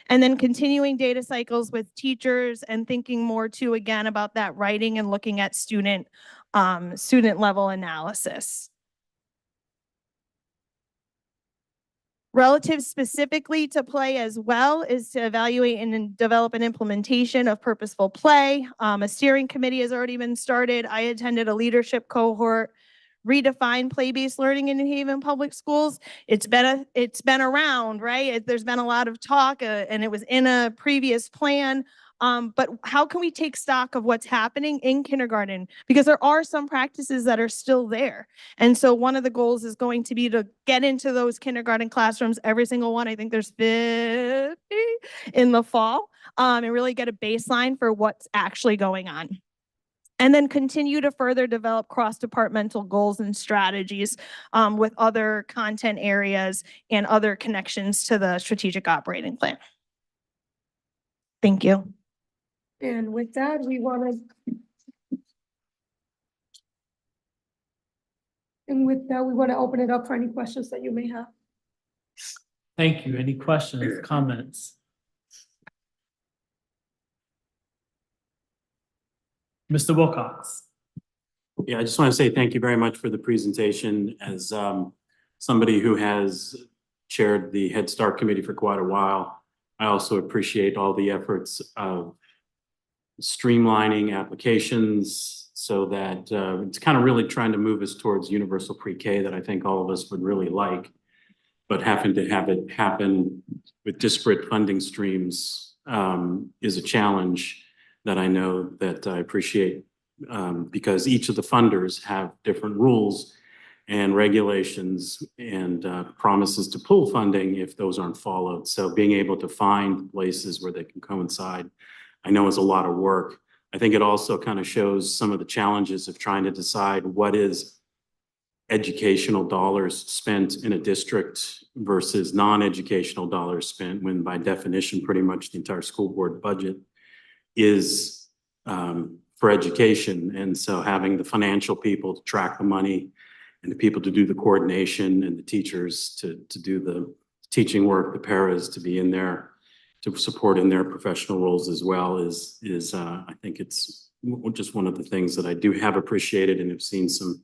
And then continuing data cycles with teachers and thinking more too, again, about that writing and looking at student level analysis. Relative specifically to play as well is to evaluate and develop an implementation of purposeful play. A steering committee has already been started. I attended a leadership cohort, redefine play-based learning in New Haven Public Schools. It's been around, right? There's been a lot of talk, and it was in a previous plan. But how can we take stock of what's happening in kindergarten? Because there are some practices that are still there. And so one of the goals is going to be to get into those kindergarten classrooms, every single one. I think there's 50 in the fall, and really get a baseline for what's actually going on. And then continue to further develop cross-departmental goals and strategies with other content areas and other connections to the strategic operating plan. Thank you. And with that, we want to open it up for any questions that you may have. Thank you. Any questions, comments? Mr. Wilcox? Yeah, I just want to say thank you very much for the presentation. As somebody who has chaired the Head Start Committee for quite a while, I also appreciate all the efforts of streamlining applications so that it's kind of really trying to move us towards universal pre-K that I think all of us would really like. But having to have it happen with disparate funding streams is a challenge that I know that I appreciate because each of the funders have different rules and regulations and promises to pull funding if those aren't followed. So being able to find places where they can coincide, I know is a lot of work. I think it also kind of shows some of the challenges of trying to decide what is educational dollars spent in a district versus non-educational dollars spent, when by definition, pretty much the entire school board budget is for education. And so having the financial people to track the money and the people to do the coordination and the teachers to do the teaching work, the paras to be in there to support in their professional roles as well is I think it's just one of the things that I do have appreciated and have seen some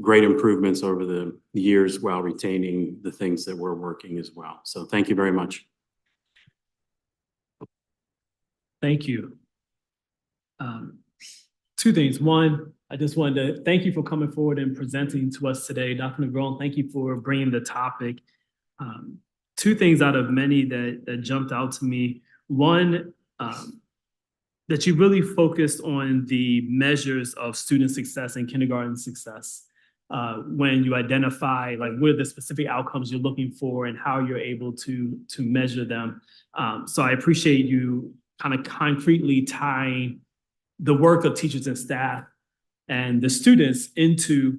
great improvements over the years while retaining the things that we're working as well. So thank you very much. Thank you. Two things. One, I just wanted to thank you for coming forward and presenting to us today. Dr. Negron, thank you for bringing the topic. Two things out of many that jumped out to me. One, that you really focused on the measures of student success and kindergarten success when you identify like what are the specific outcomes you're looking for and how you're able to measure them. So I appreciate you kind of concretely tying the work of teachers and staff and the students into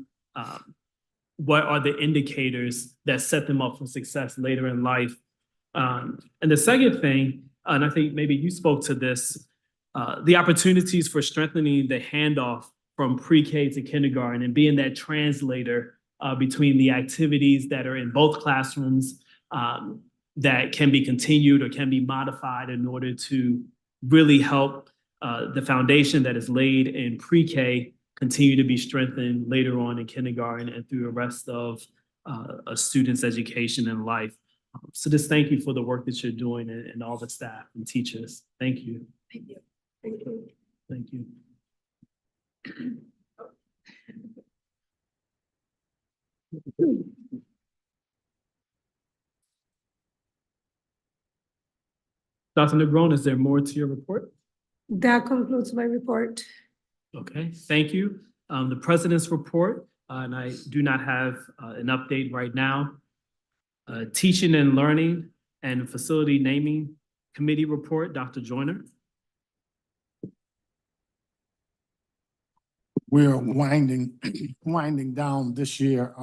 what are the indicators that set them up for success later in life. And the second thing, and I think maybe you spoke to this, the opportunities for strengthening the handoff from pre-K to kindergarten and being that translator between the activities that are in both classrooms that can be continued or can be modified in order to really help the foundation that is laid in pre-K continue to be strengthened later on in kindergarten and through the rest of a student's education and life. So just thank you for the work that you're doing and all the staff and teachers. Thank you. Thank you. Thank you. Thank you. Dr. Negron, is there more to your report? That concludes my report. Okay, thank you. The president's report, and I do not have an update right now. Teaching and Learning and Facility Naming Committee report, Dr. Joyner. We're winding down this year.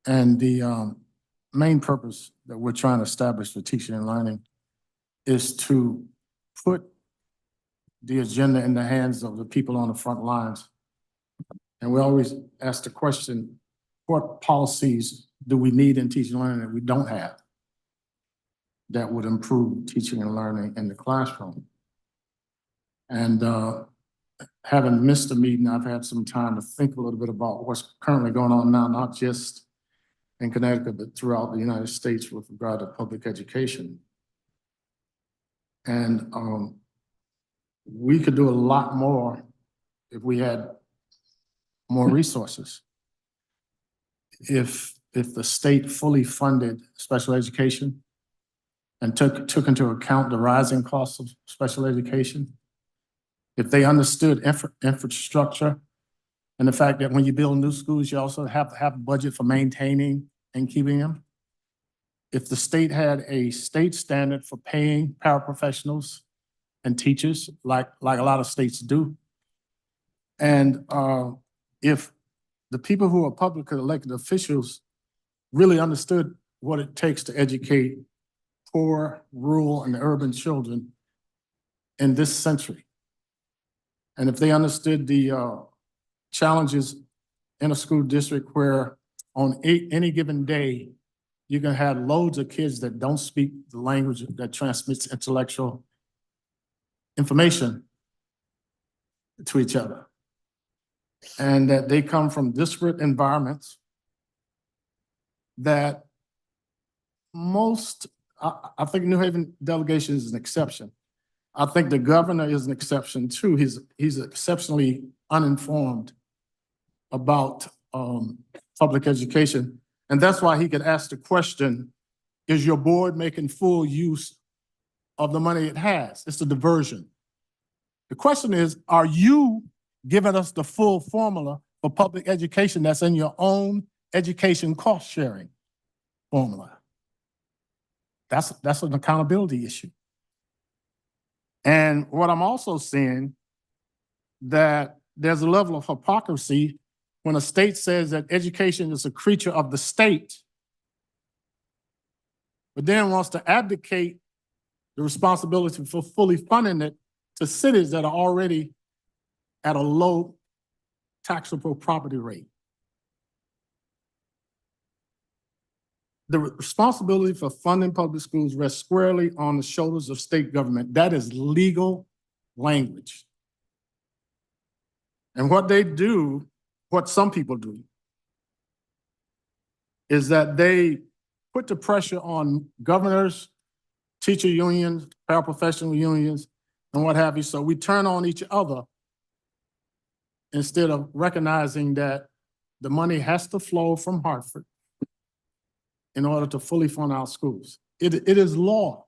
And the main purpose that we're trying to establish for teaching and learning is to put the agenda in the hands of the people on the front lines. And we always ask the question, what policies do we need in teaching and learning that we don't have that would improve teaching and learning in the classroom? And having missed a meeting, I've had some time to think a little bit about what's currently going on now, not just in Connecticut, but throughout the United States with regard to public education. And we could do a lot more if we had more resources. If the state fully funded special education and took into account the rising costs of special education, if they understood infrastructure and the fact that when you build new schools, you also have to have a budget for maintaining and keeping them. If the state had a state standard for paying paraprofessionals and teachers, like a lot of states do, And if the people who are publicly elected officials really understood what it takes to educate poor, rural, and urban children in this century, and if they understood the challenges in a school district where on any given day, you can have loads of kids that don't speak the language that transmits intellectual information to each other, and that they come from disparate environments that I think New Haven delegation is an exception. I think the governor is an exception too. He's exceptionally uninformed about public education. And that's why he could ask the question, is your board making full use of the money it has? It's a diversion. The question is, are you giving us the full formula for public education that's in your own education cost sharing formula? That's an accountability issue. And what I'm also seeing, that there's a level of hypocrisy when a state says that education is a creature of the state, but then wants to abdicate the responsibility for fully funding it to cities that are already at a low taxable property rate. The responsibility for funding public schools rests squarely on the shoulders of state government. That is legal language. And what they do, what some people do, is that they put the pressure on governors, teacher unions, paraprofessional unions, and what have you. So we turn on each other instead of recognizing that the money has to flow from Hartford in order to fully fund our schools. It is law.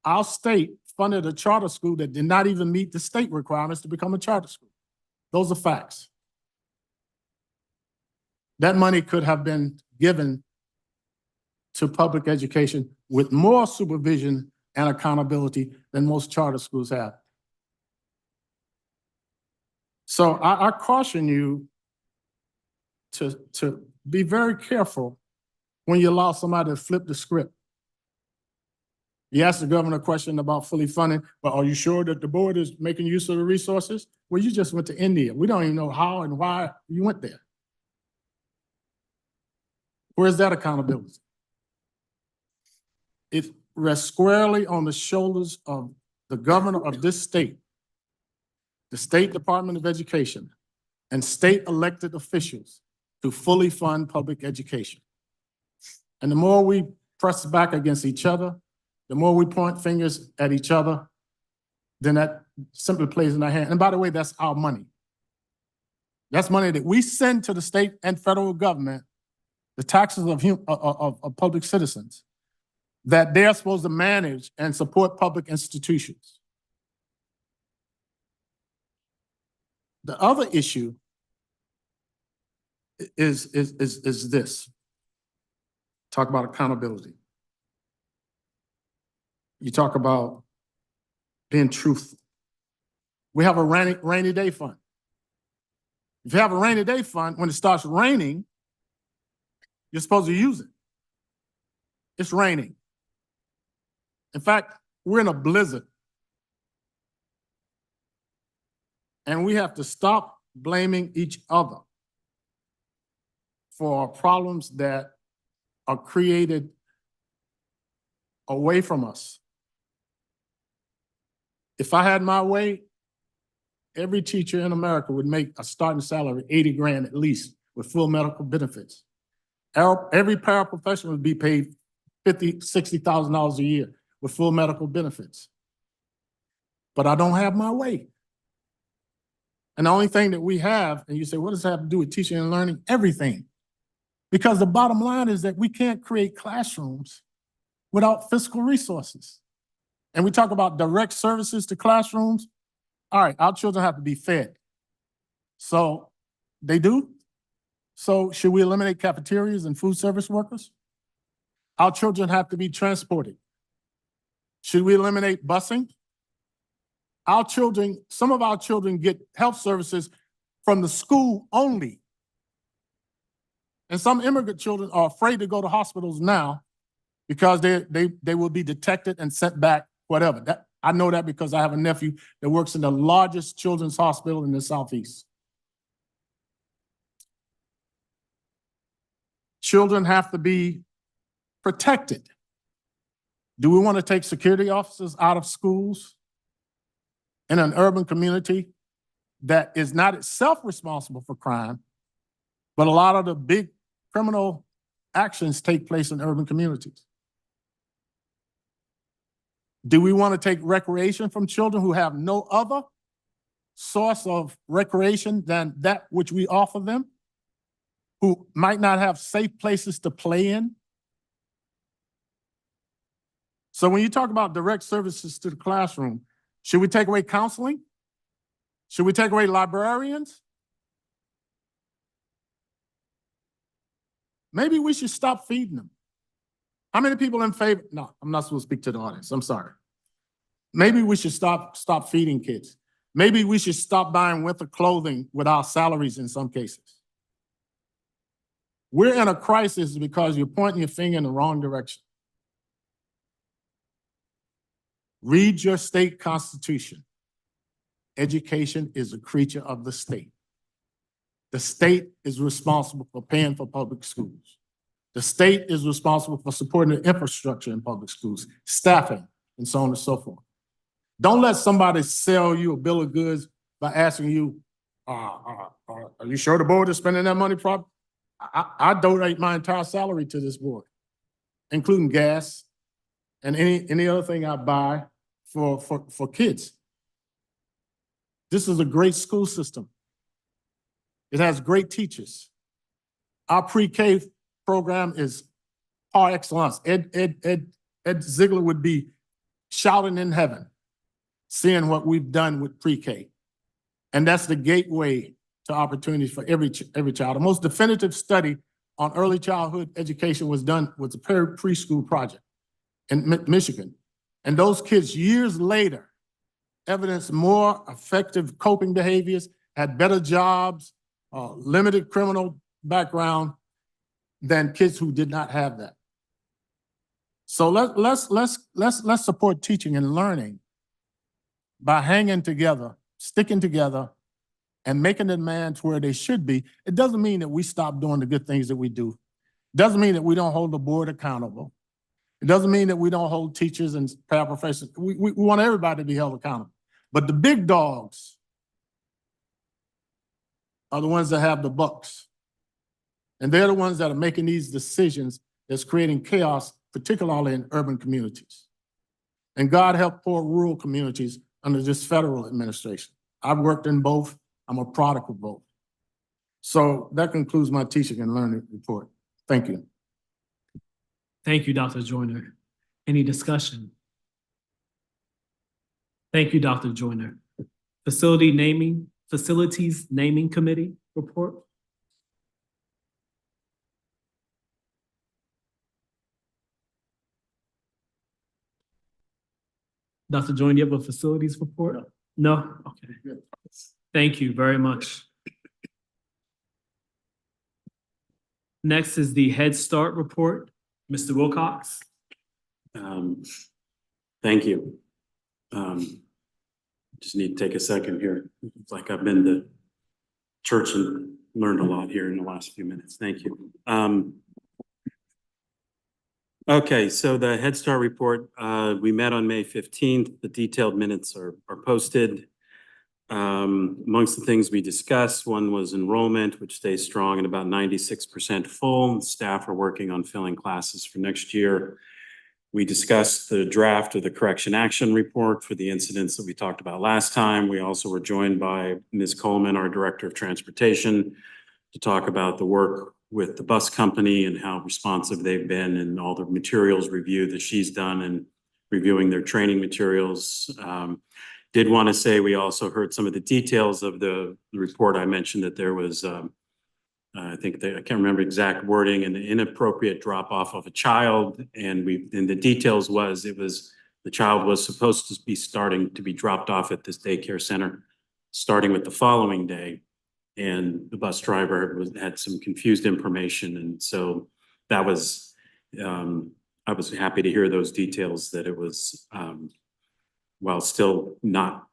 Our state funded a charter school that did not even meet the state requirements to become a charter school. Those are facts. That money could have been given to public education with more supervision and accountability than most charter schools have. So I caution you to be very careful when you allow somebody to flip the script. You asked the governor a question about fully funding, but are you sure that the board is making use of the resources? Well, you just went to India. We don't even know how and why you went there. Where's that accountability? It rests squarely on the shoulders of the governor of this state, the State Department of Education, and state elected officials to fully fund public education. And the more we press back against each other, the more we point fingers at each other, then that simply plays in our hand. And by the way, that's our money. That's money that we send to the state and federal government, the taxes of public citizens, that they're supposed to manage and support public institutions. The other issue is this. Talk about accountability. You talk about being truthful. We have a rainy day fund. If you have a rainy day fund, when it starts raining, you're supposed to use it. It's raining. In fact, we're in a blizzard. And we have to stop blaming each other for problems that are created away from us. If I had my way, every teacher in America would make a starting salary of 80 grand at least with full medical benefits. Every paraprofessional would be paid $50,000, $60,000 a year with full medical benefits. But I don't have my way. And the only thing that we have, and you say, what does that have to do with teaching and learning? Everything. Because the bottom line is that we can't create classrooms without fiscal resources. And we talk about direct services to classrooms. All right, our children have to be fed. So they do. So should we eliminate cafeterias and food service workers? Our children have to be transported. Should we eliminate busing? Our children, some of our children get health services from the school only. And some immigrant children are afraid to go to hospitals now because they will be detected and sent back, whatever. That, I know that because I have a nephew that works in the largest children's hospital in the Southeast. Children have to be protected. Do we want to take security officers out of schools in an urban community that is not itself responsible for crime, but a lot of the big criminal actions take place in urban communities? Do we want to take recreation from children who have no other source of recreation than that which we offer them, who might not have safe places to play in? So when you talk about direct services to the classroom, should we take away counseling? Should we take away librarians? Maybe we should stop feeding them. How many people in favor? No, I'm not supposed to speak to the audience. I'm sorry. Maybe we should stop feeding kids. Maybe we should stop buying winter clothing with our salaries in some cases. We're in a crisis because you're pointing your finger in the wrong direction. Read your state constitution. Education is a creature of the state. The state is responsible for paying for public schools. The state is responsible for supporting the infrastructure in public schools, staffing, and so on and so forth. Don't let somebody sell you a bill of goods by asking you, are you sure the board is spending that money properly? I donate my entire salary to this board, including gas and any other thing I buy for kids. This is a great school system. It has great teachers. Our pre-K program is par excellence. Ed Ziegler would be shouting in heaven, seeing what we've done with pre-K. And that's the gateway to opportunities for every child. The most definitive study on early childhood education was a preschool project in Michigan. And those kids years later evidenced more effective coping behaviors, had better jobs, limited criminal background than kids who did not have that. So let's support teaching and learning by hanging together, sticking together, and making the demands where they should be. It doesn't mean that we stop doing the good things that we do. It doesn't mean that we don't hold the board accountable. It doesn't mean that we don't hold teachers and paraprofessionals. We want everybody to be held accountable. But the big dogs are the ones that have the bucks. And they're the ones that are making these decisions that's creating chaos, particularly in urban communities. And God help poor rural communities under this federal administration. I've worked in both. I'm a product of both. So that concludes my teaching and learning report. Thank you. Thank you, Dr. Joyner. Any discussion? Thank you, Dr. Joyner. Facilities Naming Committee report. Dr. Joyner, you have a facilities report? No? Okay. Thank you very much. Next is the Head Start report. Mr. Wilcox. Thank you. Just need to take a second here. It's like I've been to church and learned a lot here in the last few minutes. Thank you. Okay, so the Head Start report, we met on May 15th. The detailed minutes are posted. Amongst the things we discussed, one was enrollment, which stays strong at about 96% full. Staff are working on filling classes for next year. We discussed the draft of the correction action report for the incidents that we talked about last time. We also were joined by Ms. Coleman, our Director of Transportation, to talk about the work with the bus company and how responsive they've been and all the materials review that she's done and reviewing their training materials. Did want to say we also heard some of the details of the report. I mentioned that there was, I can't remember exact wording, an inappropriate drop off of a child. And the details was it was The child was supposed to be starting to be dropped off at this daycare center, starting with the following day. And the bus driver had some confused information. And so that was, I was happy to hear those details, that it was, while still not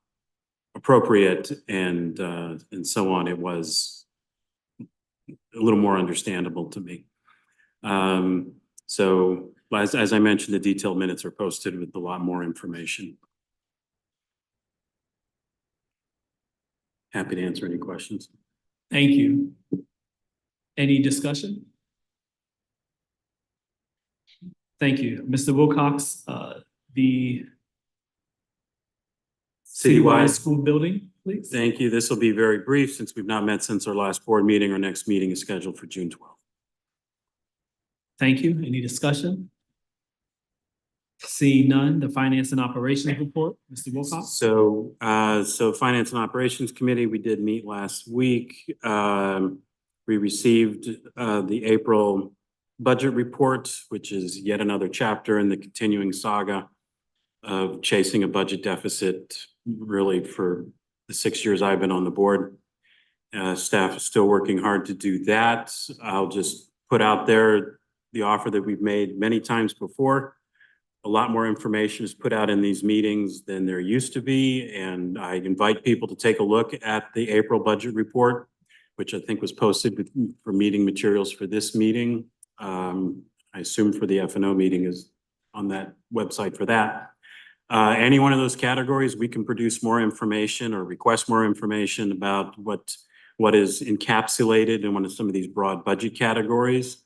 appropriate and so on, it was a little more understandable to me. So as I mentioned, the detailed minutes are posted with a lot more information. Happy to answer any questions. Thank you. Any discussion? Thank you. Mr. Wilcox, the citywide school building, please. Thank you. This will be very brief since we've not met since our last board meeting. Our next meeting is scheduled for June 12th. Thank you. Any discussion? Seeing none, the Finance and Operations report, Mr. Wilcox. So Finance and Operations Committee, we did meet last week. We received the April budget report, which is yet another chapter in the continuing saga of chasing a budget deficit, really for the 6 years I've been on the board. Staff is still working hard to do that. I'll just put out there the offer that we've made many times before. A lot more information is put out in these meetings than there used to be, and I invite people to take a look at the April budget report, which I think was posted for meeting materials for this meeting. I assume for the F&O meeting is on that website for that. Any one of those categories, we can produce more information or request more information about what is encapsulated in some of these broad budget categories.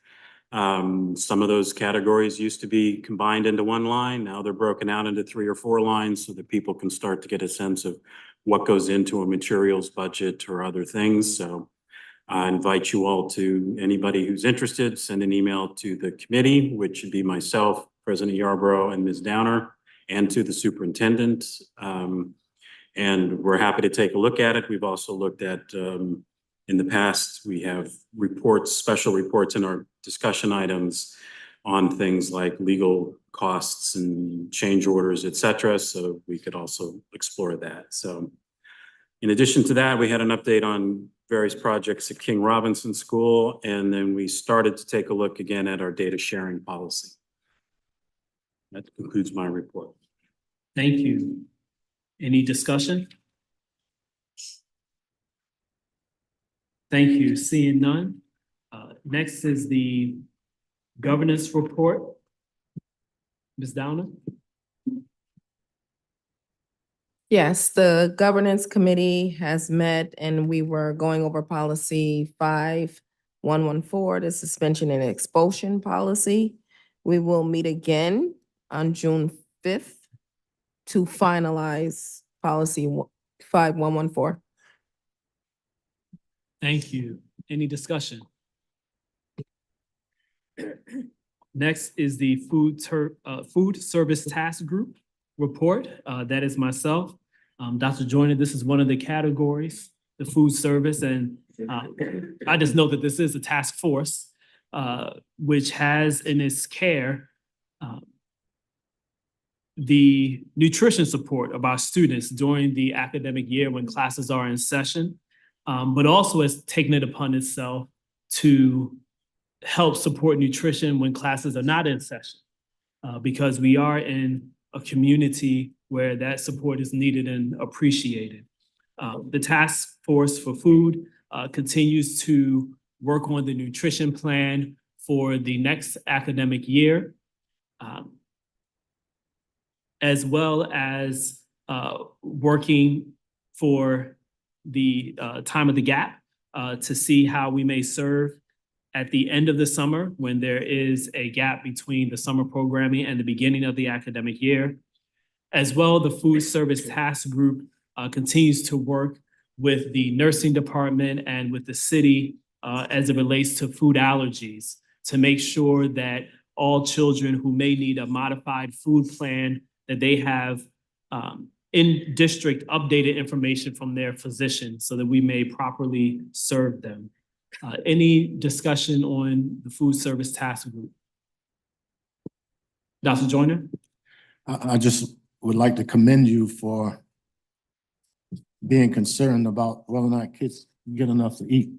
Some of those categories used to be combined into one line. Now they're broken out into 3 or 4 lines so that people can start to get a sense of what goes into a materials budget or other things. So I invite you all to, anybody who's interested, send an email to the committee, which should be myself, President Yarborough, and Ms. Downer, and to the superintendent. And we're happy to take a look at it. We've also looked at, in the past, we have reports, special reports in our discussion items on things like legal costs and change orders, et cetera. So we could also explore that. So in addition to that, we had an update on various projects at King Robinson School, and then we started to take a look again at our data sharing policy. That concludes my report. Thank you. Any discussion? Thank you. Seeing none. Next is the governance report. Ms. Downer? Yes, the governance committee has met and we were going over policy 5114, the suspension and expulsion policy. We will meet again on June 5th to finalize policy 5114. Thank you. Any discussion? Next is the food service task group report. That is myself. Dr. Joyner, this is one of the categories, the food service. And I just know that this is a task force, which has in its care the nutrition support of our students during the academic year when classes are in session, but also has taken it upon itself to help support nutrition when classes are not in session, because we are in a community where that support is needed and appreciated. The task force for food continues to work on the nutrition plan for the next academic year, as well as working for the time of the gap to see how we may serve at the end of the summer when there is a gap between the summer programming and the beginning of the academic year. As well, the food service task group continues to work with the nursing department and with the city as it relates to food allergies to make sure that all children who may need a modified food plan, that they have in district updated information from their physician so that we may properly serve them. Any discussion on the food service task group? Dr. Joyner? I just would like to commend you for being concerned about whether or not kids get enough to eat.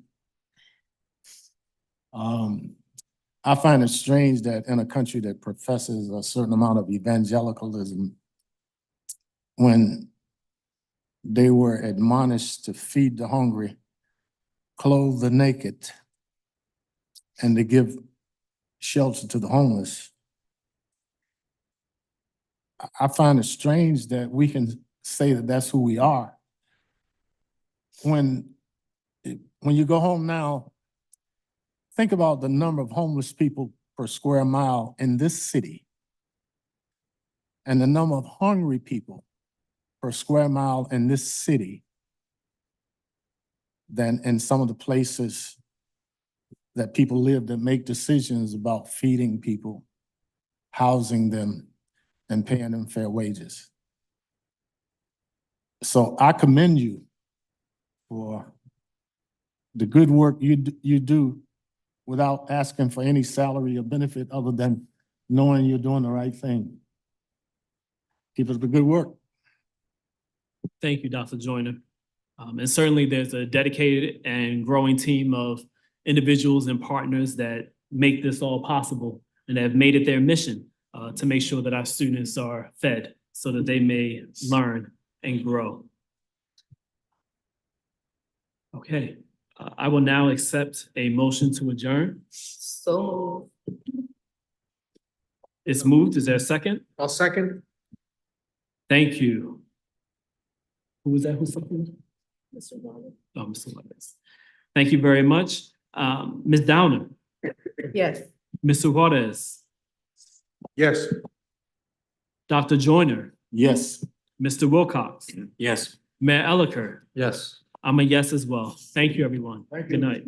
I find it strange that in a country that professes a certain amount of evangelicalism, when they were admonished to feed the hungry, clothe the naked, and to give shelter to the homeless, I find it strange that we can say that that's who we are. When you go home now, think about the number of homeless people per square mile in this city and the number of hungry people per square mile in this city than in some of the places that people live that make decisions about feeding people, housing them, and paying them fair wages. So I commend you for the good work you do without asking for any salary or benefit other than knowing you're doing the right thing. Keep up the good work. Thank you, Dr. Joyner. And certainly there's a dedicated and growing team of individuals and partners that make this all possible and have made it their mission to make sure that our students are fed so that they may learn and grow. Okay, I will now accept a motion to adjourn. So. It's moved. Is there a second? I'll second. Thank you. Who was that? Who seconded? Mr. Wallace. Oh, Mr. Wallace. Thank you very much. Ms. Downer, Yes. Mr. Juarez, Yes. Dr. Joyner, Yes. Mr. Wilcox, Yes. Mayor Elicker. Yes. I'm a yes as well. Thank you, everyone. Thank Good you. night.